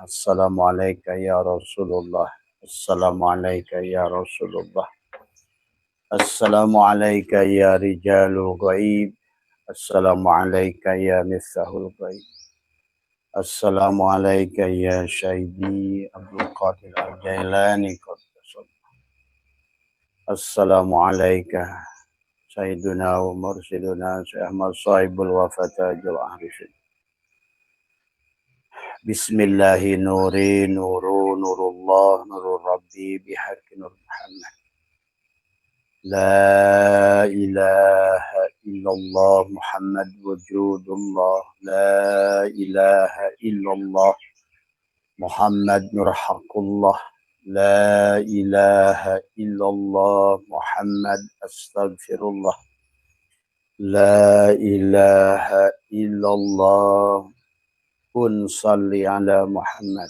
Assalamualaikum ya Rasulullah. Assalamualaikum ya Rasulullah. Assalamualaikum ya rijalul ghaib. Assalamualaikum ya mithahul ghaib. Assalamualaikum ya Syahidi Abdul Qadir Al-Jailani. Assalamualaikum Sayyiduna wa Mursiduna Syekh Ahmad Sahibul Wafatajul Arifin. Bismillahi nuri nuru nurullah nurur rabbi bihaqqi nur Muhammad. La ilaha illallah Muhammad wujudullah. La ilaha illallah Muhammad nur haqqullah. La ilaha illallah Muhammad astaghfirullah. La ilaha illallah kun salli ala Muhammad.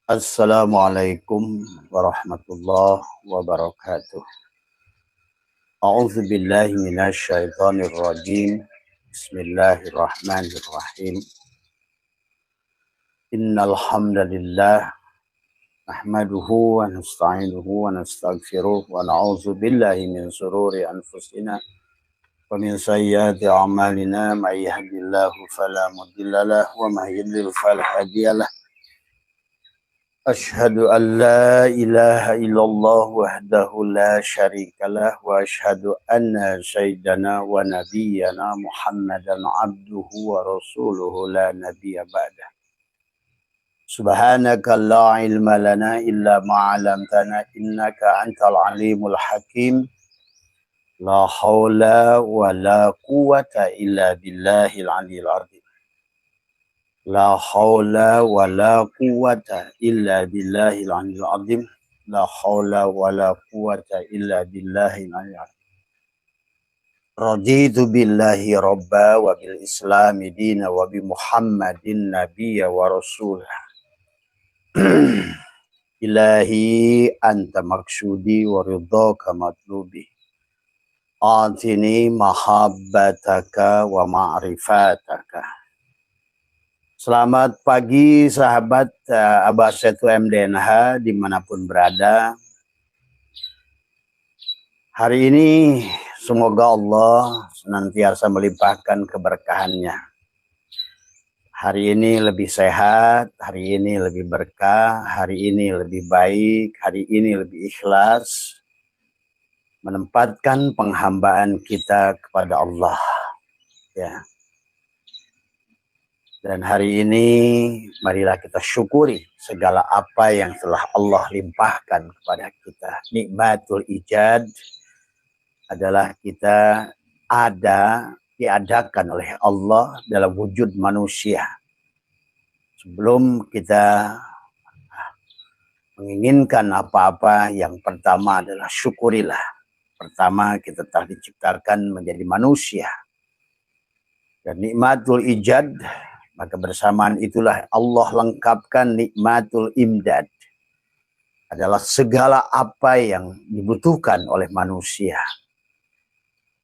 Assalamualaikum warahmatullahi wabarakatuh. A'udzu billahi minasy syaithanir rajim. Bismillahirrahmanirrahim. Innal hamdalillah nahmaduhu wa nasta'inuhu wa nastaghfiruh wa na'udzu billahi min shururi anfusina ومن سيئات أعمالنا من يهد الله فلا مضل له ومن يضلل فلا هادي له أشهد أن لا إله إلا الله وحده لا شريك له وأشهد أن سيدنا ونبينا محمدا عبده ورسوله لا نبي بعده سبحانك لا علم لنا إلا ما علمتنا إنك أنت العليم الحكيم La haula wa la quwata illa billahil aliyil azim. La haula wa la quwata illa billahil aliyil azim. La haula wa la quwata illa billahil aliyil azim. Raditu billahi rabba wa bil islami dina wa bi muhammadin nabiyya wa rasulah. Ilahi anta maksudi wa ridhaka matlubi. Atini mahabbataka wa ma'rifataka. Selamat pagi sahabat Abah Setu MDNH dimanapun berada. Hari ini semoga Allah senantiasa melimpahkan keberkahannya. Hari ini lebih sehat, hari ini lebih berkah, hari ini lebih baik, hari ini lebih ikhlas. Menempatkan penghambaan kita kepada Allah, ya. Dan hari ini marilah kita syukuri segala apa yang telah Allah limpahkan kepada kita. Nikmatul ijad adalah kita diadakan oleh Allah dalam wujud manusia. Sebelum kita menginginkan apa-apa, yang pertama adalah syukurilah. Pertama, kita telah diciptakan menjadi manusia. Dan nikmatul ijad, maka bersamaan itulah Allah lengkapkan nikmatul imdad. Adalah segala apa yang dibutuhkan oleh manusia.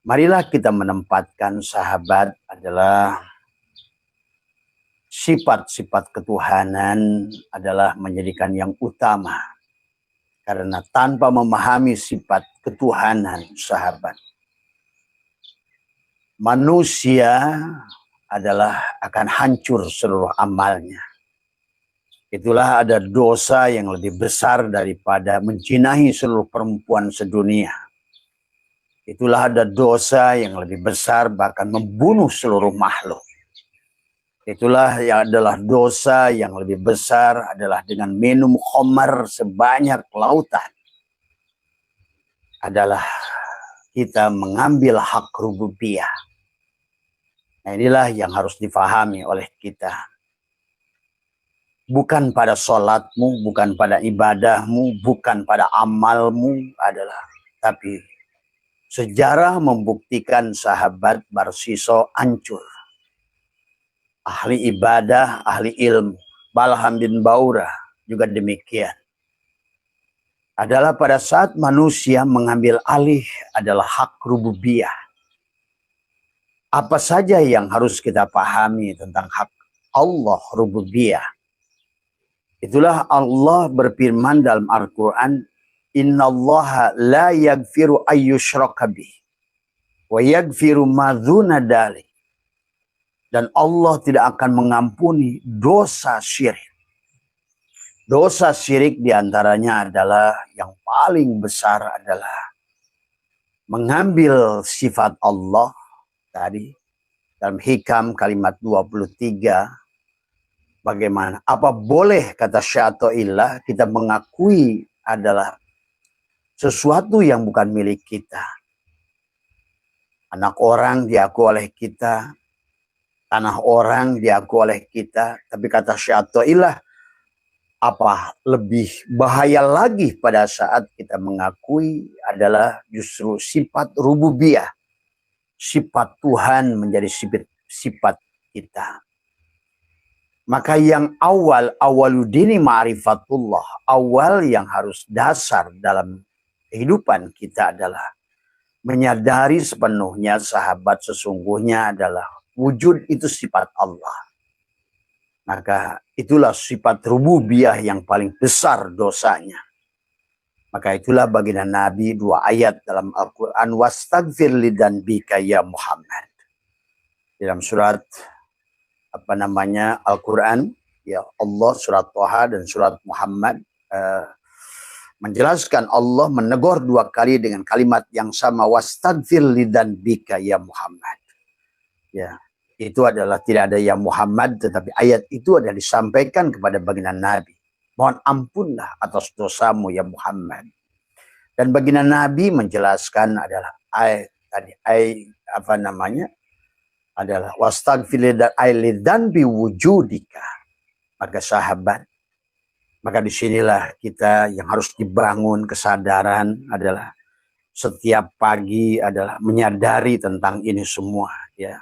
Marilah kita menempatkan sahabat adalah sifat-sifat ketuhanan adalah menjadikan yang utama. Karena tanpa memahami sifat ketuhanan sahabat, manusia adalah akan hancur seluruh amalnya. Itulah ada dosa yang lebih besar daripada menjinahi seluruh perempuan sedunia. Itulah ada dosa yang lebih besar bahkan membunuh seluruh makhluk. Itulah yang adalah dosa yang lebih besar adalah dengan minum khamar sebanyak lautan. Adalah kita mengambil hak rububiyah. Nah, inilah yang harus difahami oleh kita. Bukan pada sholatmu, bukan pada ibadahmu, bukan pada amalmu adalah. Tapi sejarah membuktikan sahabat Barsiso hancur. Ahli ibadah, ahli ilmu. Balham bin Baura juga demikian. Adalah pada saat manusia mengambil alih adalah hak rububiyah. Apa saja yang harus kita pahami tentang hak Allah rububiyah? Itulah Allah berfirman dalam Al-Quran, Innallaha la yaghfiru ayyushraka bih wa yaghfiru ma dzuna dzalik. Dan Allah tidak akan mengampuni dosa syirik. Dosa syirik diantaranya adalah yang paling besar adalah mengambil sifat Allah tadi dalam Hikam kalimat 23. Bagaimana? Apa boleh kata Syai'illah kita mengakui adalah sesuatu yang bukan milik kita. Anak orang diakui oleh kita, tanah orang diakui oleh kita, tapi kata Syai'illah, apa lebih bahaya lagi pada saat kita mengakui adalah justru sifat rububiyah. Sifat Tuhan menjadi sifat kita. Maka yang awaludini ma'rifatullah, awal yang harus dasar dalam kehidupan kita adalah menyadari sepenuhnya sahabat sesungguhnya adalah wujud itu sifat Allah. Maka itulah sifat rububiyah yang paling besar dosanya. Maka itulah baginda Nabi 2 ayat dalam Al-Quran, Wastaghfir lidzanbika ya Muhammad. Dalam surat Al-Quran, ya Allah, surat Thaha dan surat Muhammad menjelaskan Allah menegur 2 kali dengan kalimat yang sama, Wastaghfir lidzanbika ya Muhammad. Ya, itu adalah tidak ada ya Muhammad, tetapi ayat itu adalah disampaikan kepada baginda Nabi. Mohon ampunlah atas dosamu ya Muhammad. Dan baginda Nabi menjelaskan adalah adalah wastaghfir lidzanbi wujudika. Maka sahabat, maka disinilah kita yang harus dibangun kesadaran adalah setiap pagi adalah menyadari tentang ini semua, ya.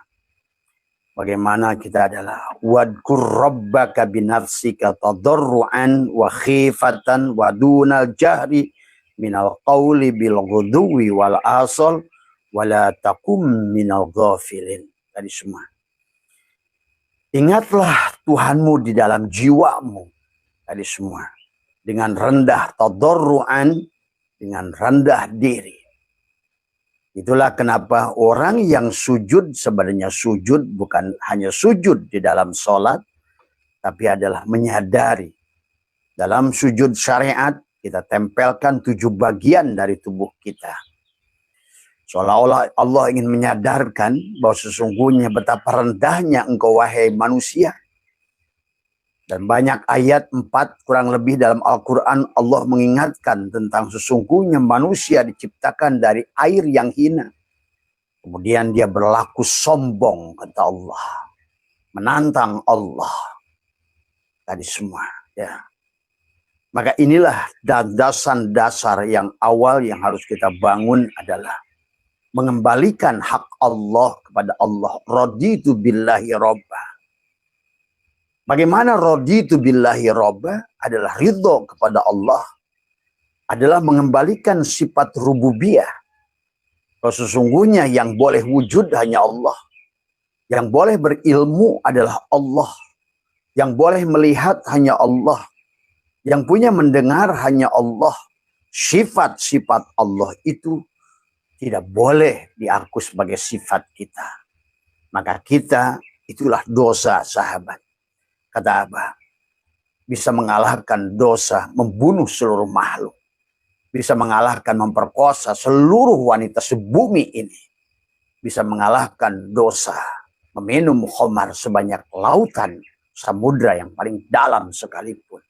Bagaimana kita adalah wadkur rabbaka binafsika tadarruan wa khifatan wa dunal jahri minal qawli bil ghudwi wal asal wala takum minal ghafilin. Tadi semua. Ingatlah Tuhanmu di dalam jiwamu. Tadi semua. Dengan rendah tadarruan, dengan rendah diri. Itulah kenapa orang yang sujud sebenarnya sujud bukan hanya sujud di dalam sholat, tapi adalah menyadari. Dalam sujud syariat kita tempelkan 7 bagian dari tubuh kita. Seolah-olah Allah ingin menyadarkan bahwa sesungguhnya betapa rendahnya engkau wahai manusia. Dan banyak ayat 4 kurang lebih dalam Al-Quran Allah mengingatkan tentang sesungguhnya manusia diciptakan dari air yang hina. Kemudian dia berlaku sombong kata Allah. Menantang Allah. Tadi semua. Ya. Maka inilah dasar yang awal yang harus kita bangun adalah mengembalikan hak Allah kepada Allah. Raditu billahi robba. Bagaimana raditu billahi robba adalah ridho kepada Allah. Adalah mengembalikan sifat rububiyah. Bahwa sesungguhnya yang boleh wujud hanya Allah. Yang boleh berilmu adalah Allah. Yang boleh melihat hanya Allah. Yang punya mendengar hanya Allah. Sifat-sifat Allah itu tidak boleh diaku sebagai sifat kita. Maka kita itulah dosa sahabat. Kata apa? Bisa mengalahkan dosa, membunuh seluruh makhluk. Bisa mengalahkan memperkosa seluruh wanita sebumi ini. Bisa mengalahkan dosa, meminum khamar sebanyak lautan samudra yang paling dalam sekalipun.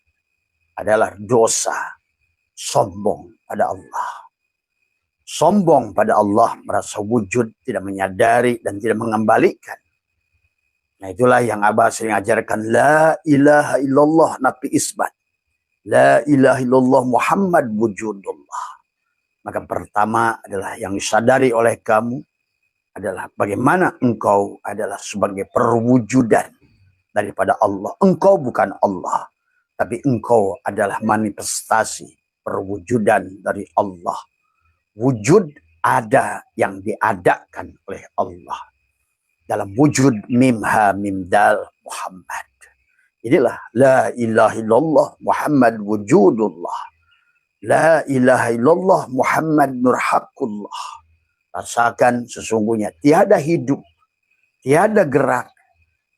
Adalah dosa, sombong pada Allah. Sombong pada Allah, merasa wujud, tidak menyadari dan tidak mengembalikan. Nah itulah yang Abah sering ajarkan. La ilaha illallah nafi isbat. La ilaha illallah Muhammad wujudullah. Maka pertama adalah yang disadari oleh kamu adalah bagaimana engkau adalah sebagai perwujudan daripada Allah. Engkau bukan Allah. Tapi engkau adalah manifestasi perwujudan dari Allah. Wujud ada yang diadakan oleh Allah. dalam wujud mim ha mim dal Muhammad. Inilah la ilaha illallah Muhammad wujudullah. La ilaha illallah Muhammad nurhakullah. Rasakan sesungguhnya tiada hidup, tiada gerak,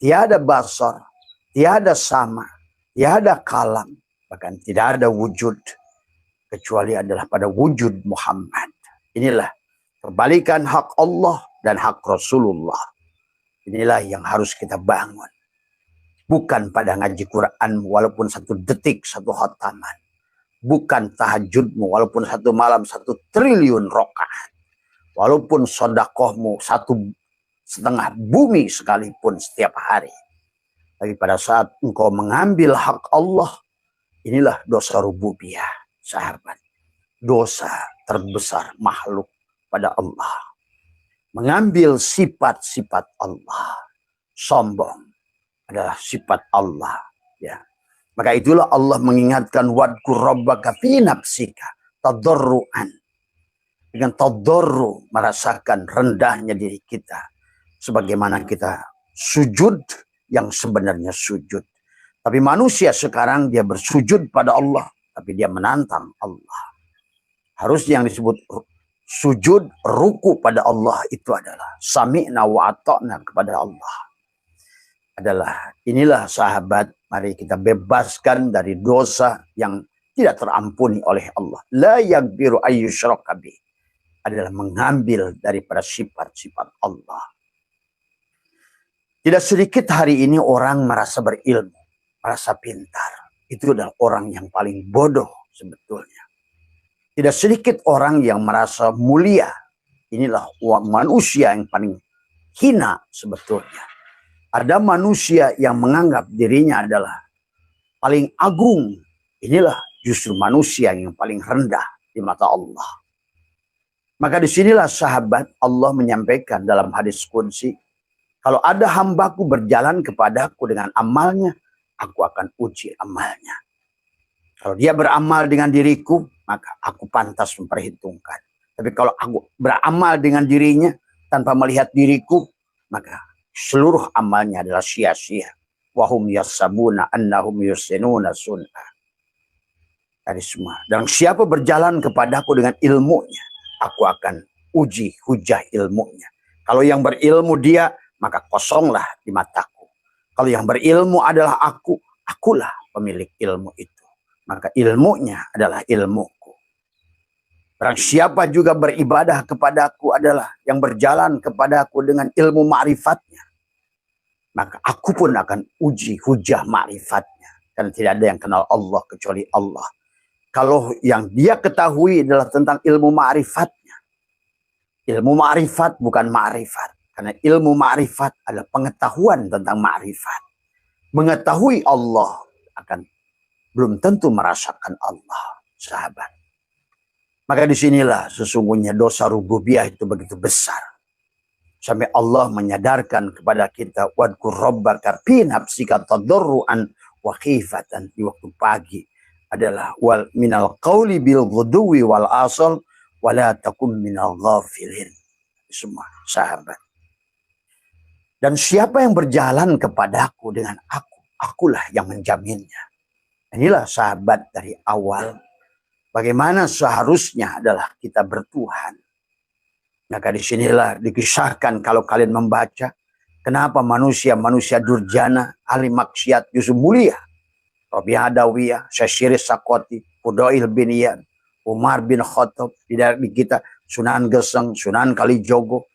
tiada basar, tiada sama, tiada kalam, bahkan tidak ada wujud kecuali adalah pada wujud Muhammad. Inilah kebalikan hak Allah dan hak Rasulullah. Inilah yang harus kita bangun. Bukan pada ngaji Quran walaupun 1 detik 1 khataman. Bukan tahajudmu walaupun 1 malam 1 triliun rakaat. Walaupun sodakohmu 1,5 bumi sekalipun setiap hari. Tapi pada saat engkau mengambil hak Allah, inilah dosa rububiyah, sahabat. Dosa terbesar makhluk pada Allah. Mengambil sifat-sifat Allah. Sombong adalah sifat Allah, ya. Maka itulah Allah mengingatkan wadkur rabbaka fi nafsika tadarruan. Dengan tadarru merasakan rendahnya diri kita sebagaimana kita sujud yang sebenarnya sujud. Tapi manusia sekarang dia bersujud pada Allah, tapi dia menantang Allah. Harusnya yang disebut sujud ruku pada Allah itu adalah sami'na wa ata'na kepada Allah. Adalah inilah sahabat, mari kita bebaskan dari dosa yang tidak terampuni oleh Allah. La yaghfiru ayyushraka bih, adalah mengambil daripada sifat-sifat Allah. Tidak sedikit hari ini orang merasa berilmu, merasa pintar. Itu adalah orang yang paling bodoh sebetulnya. Tidak sedikit orang yang merasa mulia. Inilah manusia yang paling hina sebetulnya. Ada manusia yang menganggap dirinya adalah paling agung. Inilah justru manusia yang paling rendah di mata Allah. Maka disinilah sahabat Allah menyampaikan dalam hadis qudsi, kalau ada hambaku berjalan kepadaku dengan amalnya, aku akan uji amalnya. Kalau dia beramal dengan diriku, maka aku pantas memperhitungkan. Tapi kalau aku beramal dengan dirinya tanpa melihat diriku, maka seluruh amalnya adalah sia-sia. Wahum yasabuna annahum yusinuna sun'ah. Dari semua. Dan siapa berjalan kepadaku dengan ilmunya, aku akan uji hujah ilmunya. Kalau yang berilmu dia, maka kosonglah di mataku. Kalau yang berilmu adalah aku, akulah pemilik ilmu itu. Maka ilmunya adalah ilmuku. Barang siapa juga beribadah kepadaku adalah yang berjalan kepadaku dengan ilmu ma'rifatnya, maka aku pun akan uji hujah ma'rifatnya. Karena tidak ada yang kenal Allah kecuali Allah. Kalau yang dia ketahui adalah tentang ilmu ma'rifatnya. Ilmu ma'rifat bukan ma'rifat. Karena ilmu ma'rifat adalah pengetahuan tentang ma'rifat. Mengetahui Allah akan belum tentu merasakan Allah, sahabat. Maka disinilah sesungguhnya dosa rububiyah itu begitu besar. Sampai Allah menyadarkan kepada kita, wadkur rabbaka fi nafsika tadarruan wa khifatan, di waktu pagi adalah wal minal qauli bil ghuduwi wal asal wala takum minal ghafilin. Semua sahabat. Dan siapa yang berjalan kepadaku dengan aku, akulah yang menjaminnya. Inilah sahabat dari awal. Bagaimana seharusnya adalah kita bertuhan. Maka disinilah dikisahkan kalau kalian membaca. Kenapa manusia durjana, ahli maksiat justru mulia. Rabi'ah Adawiyah, Syekh Sakoti, Fudail bin Iyad, Umar bin Khattab. Tidak di kita Sunan Geseng, Sunan Kalijogo.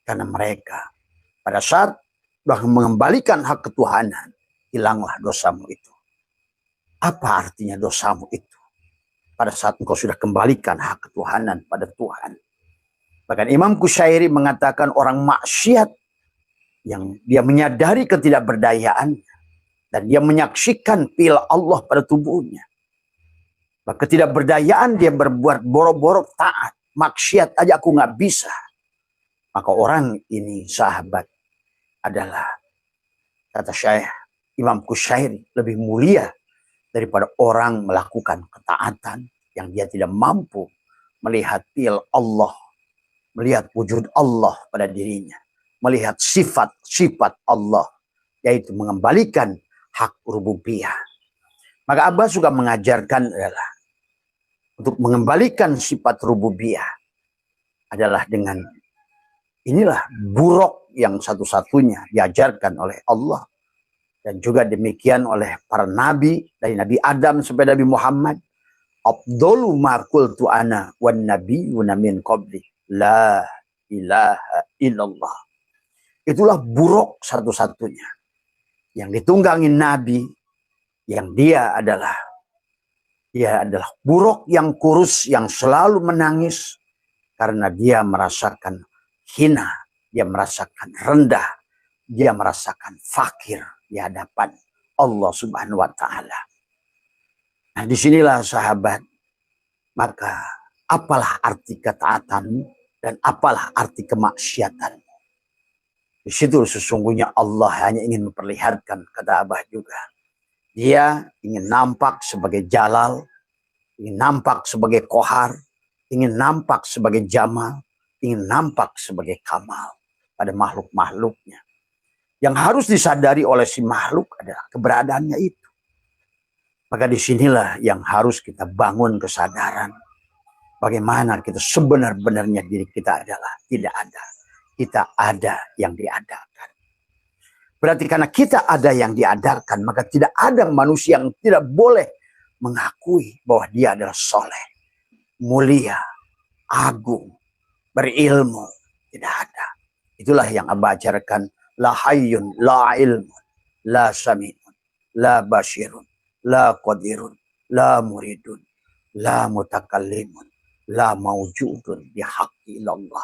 Karena mereka pada saat mengembalikan hak ketuhanan, hilanglah dosamu itu. Apa artinya dosamu itu? Pada saat engkau sudah kembalikan hak ketuhanan pada Tuhan. Bahkan Imam Qushairi mengatakan orang maksiat yang dia menyadari ketidakberdayaannya dan dia menyaksikan pil Allah pada tubuhnya. Maka ketidakberdayaan dia berbuat boro-boro taat. Maksiat aja aku nggak bisa. Maka orang ini sahabat adalah, kata Syekh Imam Qushairi, lebih mulia daripada orang melakukan ketaatan yang dia tidak mampu melihat pil Allah, melihat wujud Allah pada dirinya. melihat sifat-sifat Allah, yaitu mengembalikan hak rububiyah. Maka Abbas juga mengajarkan adalah untuk mengembalikan sifat rububiyah adalah dengan inilah buruk yang satu-satunya diajarkan oleh Allah. Dan juga demikian oleh para nabi, dari Nabi Adam sampai Nabi Muhammad. Afdalu ma qultu ana wan nabiyyuna min qabli la ilaha illallah. Itulah buruk satu-satunya yang ditunggangi nabi, yang dia adalah buruk yang kurus, yang selalu menangis karena dia merasakan hina, dia merasakan rendah, dia merasakan fakir di hadapan Allah Subhanahu wa taala. Nah, disinilah sahabat, maka apalah arti ketaatan dan apalah arti kemaksiatan. Di situ sesungguhnya Allah hanya ingin memperlihatkan, kata Abah juga. Dia ingin nampak sebagai Jalal, ingin nampak sebagai Kohar, ingin nampak sebagai Jamal, ingin nampak sebagai Kamal pada makhluk-makhluknya. Yang harus disadari oleh si makhluk adalah keberadaannya itu. Maka disinilah yang harus kita bangun kesadaran. Bagaimana kita sebenar-benarnya diri kita adalah tidak ada. Kita ada yang diadakan. Berarti karena kita ada yang diadakan, maka tidak ada manusia yang tidak boleh mengakui bahwa dia adalah soleh, mulia, agung, berilmu. Tidak ada. Itulah yang Abah ajarkan. La hayyun, la ilmun, la sami'un, la basirun, la qadirun, la muridun, la mutakallimun, la mawjudun bihaqqi illallah.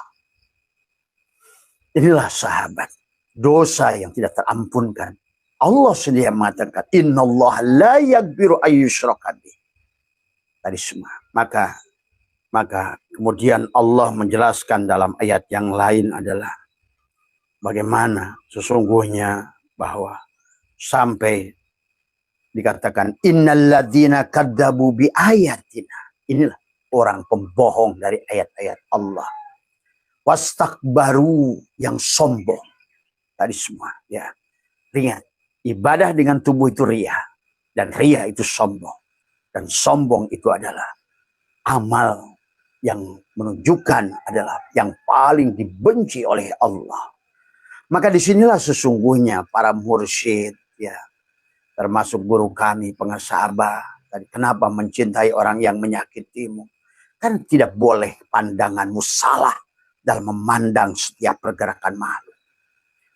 Inilah sahabat, dosa yang tidak terampunkan. Allah sendiri mengatakan, innallaha la yaghfiru ayyushraka bih. Tadi semua. Maka kemudian Allah menjelaskan dalam ayat yang lain adalah bagaimana sesungguhnya bahwa sampai dikatakan innalladzina kadzabu bi ayatina. Inilah orang pembohong dari ayat-ayat Allah. Wastakbaru, yang sombong. Tadi semua ya. Ingat, ibadah dengan tubuh itu riya, dan riya itu sombong. Dan sombong itu adalah amal yang menunjukkan adalah yang paling dibenci oleh Allah. Maka disinilah sesungguhnya para mursyid, ya, termasuk guru kami, pengesabah, tadi kenapa mencintai orang yang menyakitimu? Kan tidak boleh pandanganmu salah dalam memandang setiap pergerakan makhluk.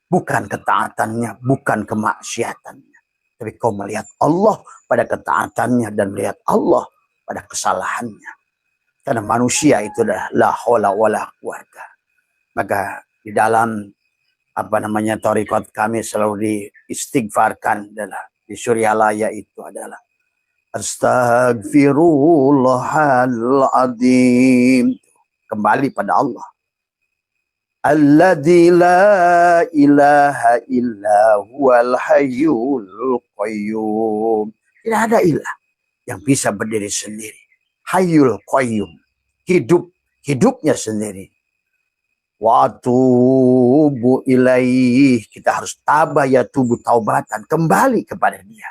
Bukan ketaatannya, bukan kemaksiatannya. Tapi kau melihat Allah pada ketaatannya dan melihat Allah pada kesalahannya. Karena manusia itu adalah la haula wala quwata. Maka di dalam thariqat kami selalu diistighfarkan adalah di Suryalaya itu adalah Astaghfirullahaladzim. Kembali pada Allah. Alladzi la ilaha illa huwal hayyul qayyum. Tidak ada ilah yang bisa berdiri sendiri. Hayyul qayyum. Hidupnya sendiri. Wa tubu ilaih. Kita harus tabah ya tubuh taubatan. Kembali kepada dia.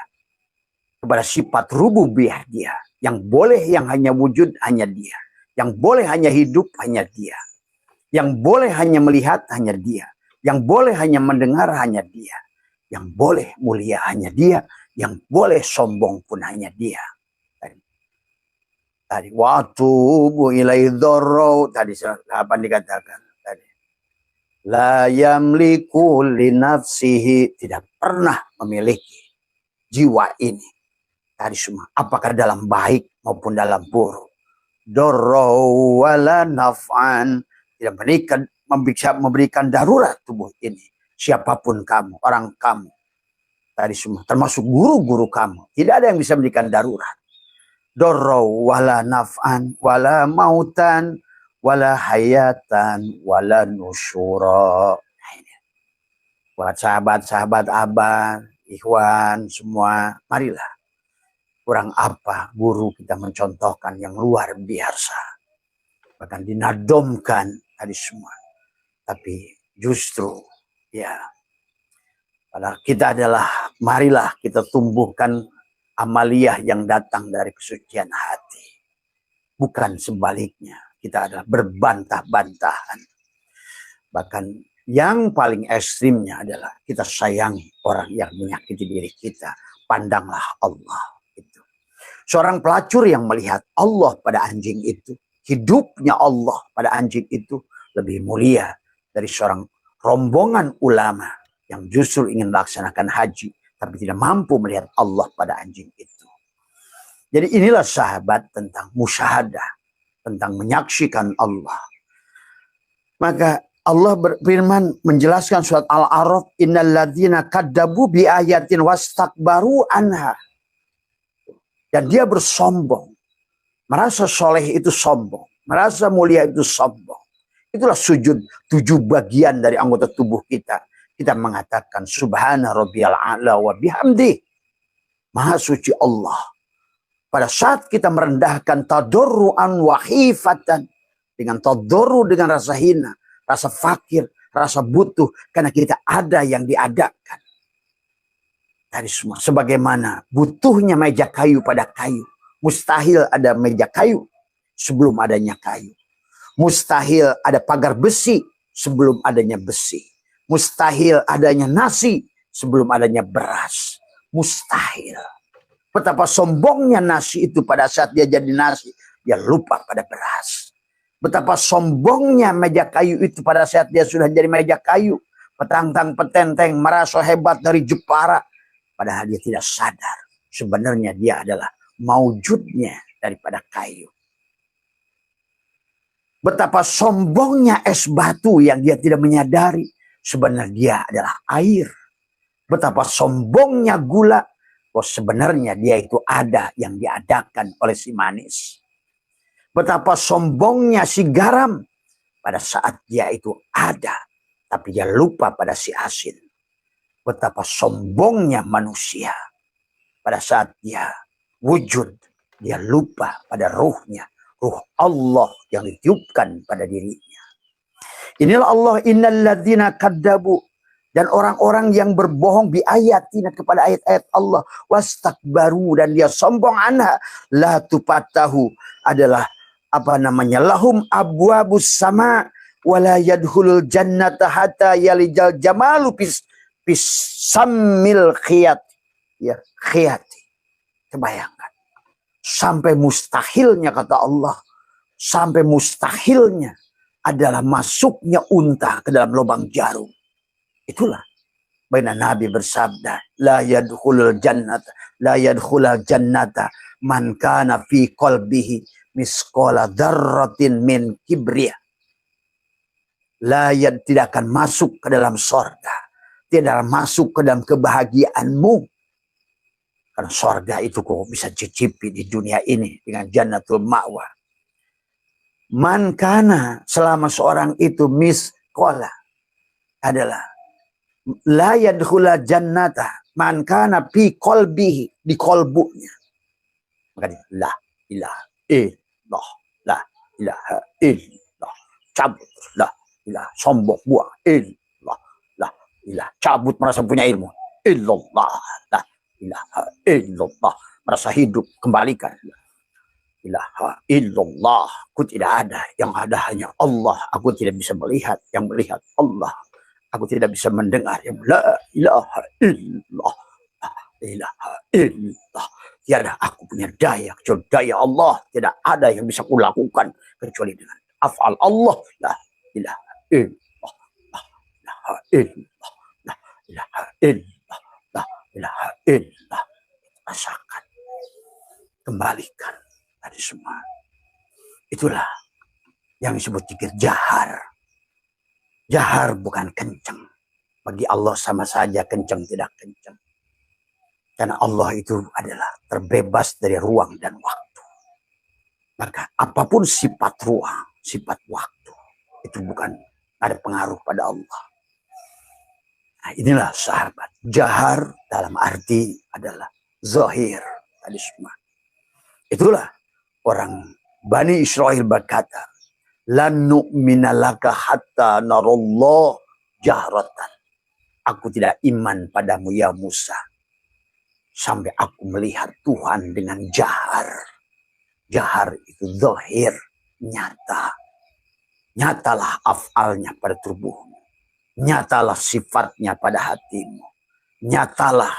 Kepada sifat rububiyah dia. Yang boleh yang hanya wujud hanya dia. Yang boleh hanya hidup hanya dia. Yang boleh hanya melihat hanya dia. Yang boleh hanya mendengar hanya dia. Yang boleh mulia hanya dia. Yang boleh sombong pun hanya dia. Tadi waktu bu ilai dzarra tadi apa dikatakan tadi. La yamliku li nafsihi, tidak pernah memiliki jiwa ini. Tadi semua apakah dalam baik maupun dalam buruk. Dzarra wala naf'an, tidak memberikan darurat tubuh ini. Siapapun kamu, orang kamu. Tadi semua termasuk guru-guru kamu. Tidak ada yang bisa memberikan darurat. Dorro wala naf'an wala mautan wala hayatan wala nusyura. Buat sahabat-sahabat Abah, ikhwan semua, marilah. Kurang apa guru kita mencontohkan yang luar biasa. Bahkan dinadomkan tadi semua. Tapi justru Ya, padahal kita adalah, marilah kita tumbuhkan amaliyah yang datang dari kesucian hati. Bukan sebaliknya, kita adalah berbantah-bantahan. Bahkan yang paling ekstrimnya adalah kita sayangi orang yang menyakiti diri kita. Pandanglah Allah. Itu. Seorang pelacur yang melihat Allah pada anjing itu, hidupnya Allah pada anjing itu lebih mulia dari seorang rombongan ulama yang justru ingin melaksanakan haji tapi tidak mampu melihat Allah pada anjing itu. Jadi inilah sahabat tentang musyahadah, tentang menyaksikan Allah. Maka Allah berfirman menjelaskan surat Al-A'raf, innal ladzina kaddabu bi ayatin wastakbaru anha. Dan dia bersombong. Merasa soleh itu sombong. Merasa mulia itu sombong. Itulah sujud 7 bagian dari anggota tubuh kita. Kita mengatakan subhana rabbiyal a'la wa bihamdi. Maha suci Allah. Pada saat kita merendahkan tadarruan wa khifatan, dengan tadarru, dengan rasa hina, rasa fakir, rasa butuh, karena kita ada yang diadakan. Dari semua, sebagaimana butuhnya meja kayu pada kayu. Mustahil ada meja kayu sebelum adanya kayu. Mustahil ada pagar besi sebelum adanya besi. Mustahil adanya nasi sebelum adanya beras. Mustahil. Betapa sombongnya nasi itu pada saat dia jadi nasi, dia lupa pada beras. Betapa sombongnya meja kayu itu pada saat dia sudah jadi meja kayu. Petantang petenteng merasa hebat dari Jepara. Padahal dia tidak sadar. Sebenarnya dia adalah maujudnya daripada kayu. Betapa sombongnya es batu yang dia tidak menyadari. Sebenarnya dia adalah air. Betapa sombongnya gula. Oh, sebenarnya dia itu ada yang diadakan oleh si manis. Betapa sombongnya si garam. Pada saat dia itu ada. Tapi dia lupa pada si asin. Betapa sombongnya manusia. Pada saat dia wujud, dia lupa pada ruhnya. Ruh Allah yang ditiupkan pada dirinya. Inilah Allah, innal ladzina kaddabu. Dan orang-orang yang berbohong bi ayatina, kepada ayat-ayat Allah. Wastakbaru, dan dia sombong anha. La tupatahu, adalah apa namanya, lahum abwabus sama. Wala yadkhulul jannata hatta yalijal jamalu samil khiyat, ya khiyati. Kebayangkan sampai mustahilnya, kata Allah, sampai mustahilnya adalah masuknya unta ke dalam lubang jarum. Itulah baina Nabi bersabda, la yadkhulul jannata man kana fi qalbihi misqala dzarratin min kibriya. Tidak akan masuk ke dalam sorga, tidak masuk ke dalam kebahagiaanmu. Karena sorga itu kok bisa cicipi di dunia ini dengan jannatul ma'wa. Man kana, selama seorang itu miskola, adalah la yadkhula jannata man kana fi qalbihi, di kolbunya. Makanya la ilaha illallah, la ilaha illallah, cabut, la ilaha, sombong, buang, illallah, la ilaha, cabut, merasa punya ilmu, illallah, la ilaha illallah, merasa hidup, kembalikan, la ilaha illallah, aku tidak ada, yang ada hanya Allah, aku tidak bisa melihat, yang melihat Allah, aku tidak bisa mendengar, yang la ilaha illallah, la ilaha illallah, tiada aku punya daya kecuali daya Allah, tidak ada yang bisa kulakukan kecuali dengan af'al Allah, la ilaha illallah, la ilaha illallah, la ilaha illallah, la ilaha illallah. Rasakan, kembalikan tadi semua. Itulah yang disebut zikir jahar. Jahar bukan kencang. Bagi Allah sama saja kencang tidak kencang. Karena Allah itu adalah terbebas dari ruang dan waktu. Maka apapun sifat ruang, sifat waktu, itu bukan ada pengaruh pada Allah. Nah, inilah sahabat. Jahar dalam arti adalah zahir. Tadi semua. Itulah orang Bani Israel berkata, lan nu'mina laka hatta narallah jahratan. aku tidak iman padamu ya Musa. Sampai aku melihat Tuhan dengan jahar. Jahar itu zahir, nyata. Nyatalah afalnya pada tubuhmu. Nyatalah sifatnya pada hatimu. Nyatalah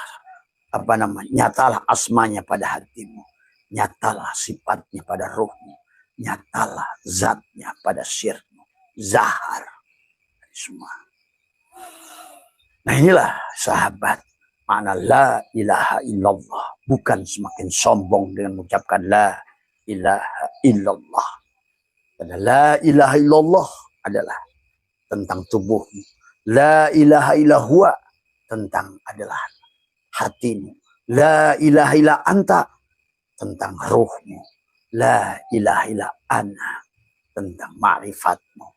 nyatalah asmanya pada hatimu. Nyatalah sifatnya pada rohmu. Nyatalah zatnya pada sirmu. Zahar. Semua. Nah inilah sahabat. Makna la ilaha illallah. Bukan semakin sombong dengan mengucapkan la ilaha illallah. Karena la ilaha illallah adalah tentang tubuhmu. La ilaha illallah tentang adalah hatimu. La ilaha illa anta tentang ruhmu. La ilaha illa ana tentang ma'rifatmu.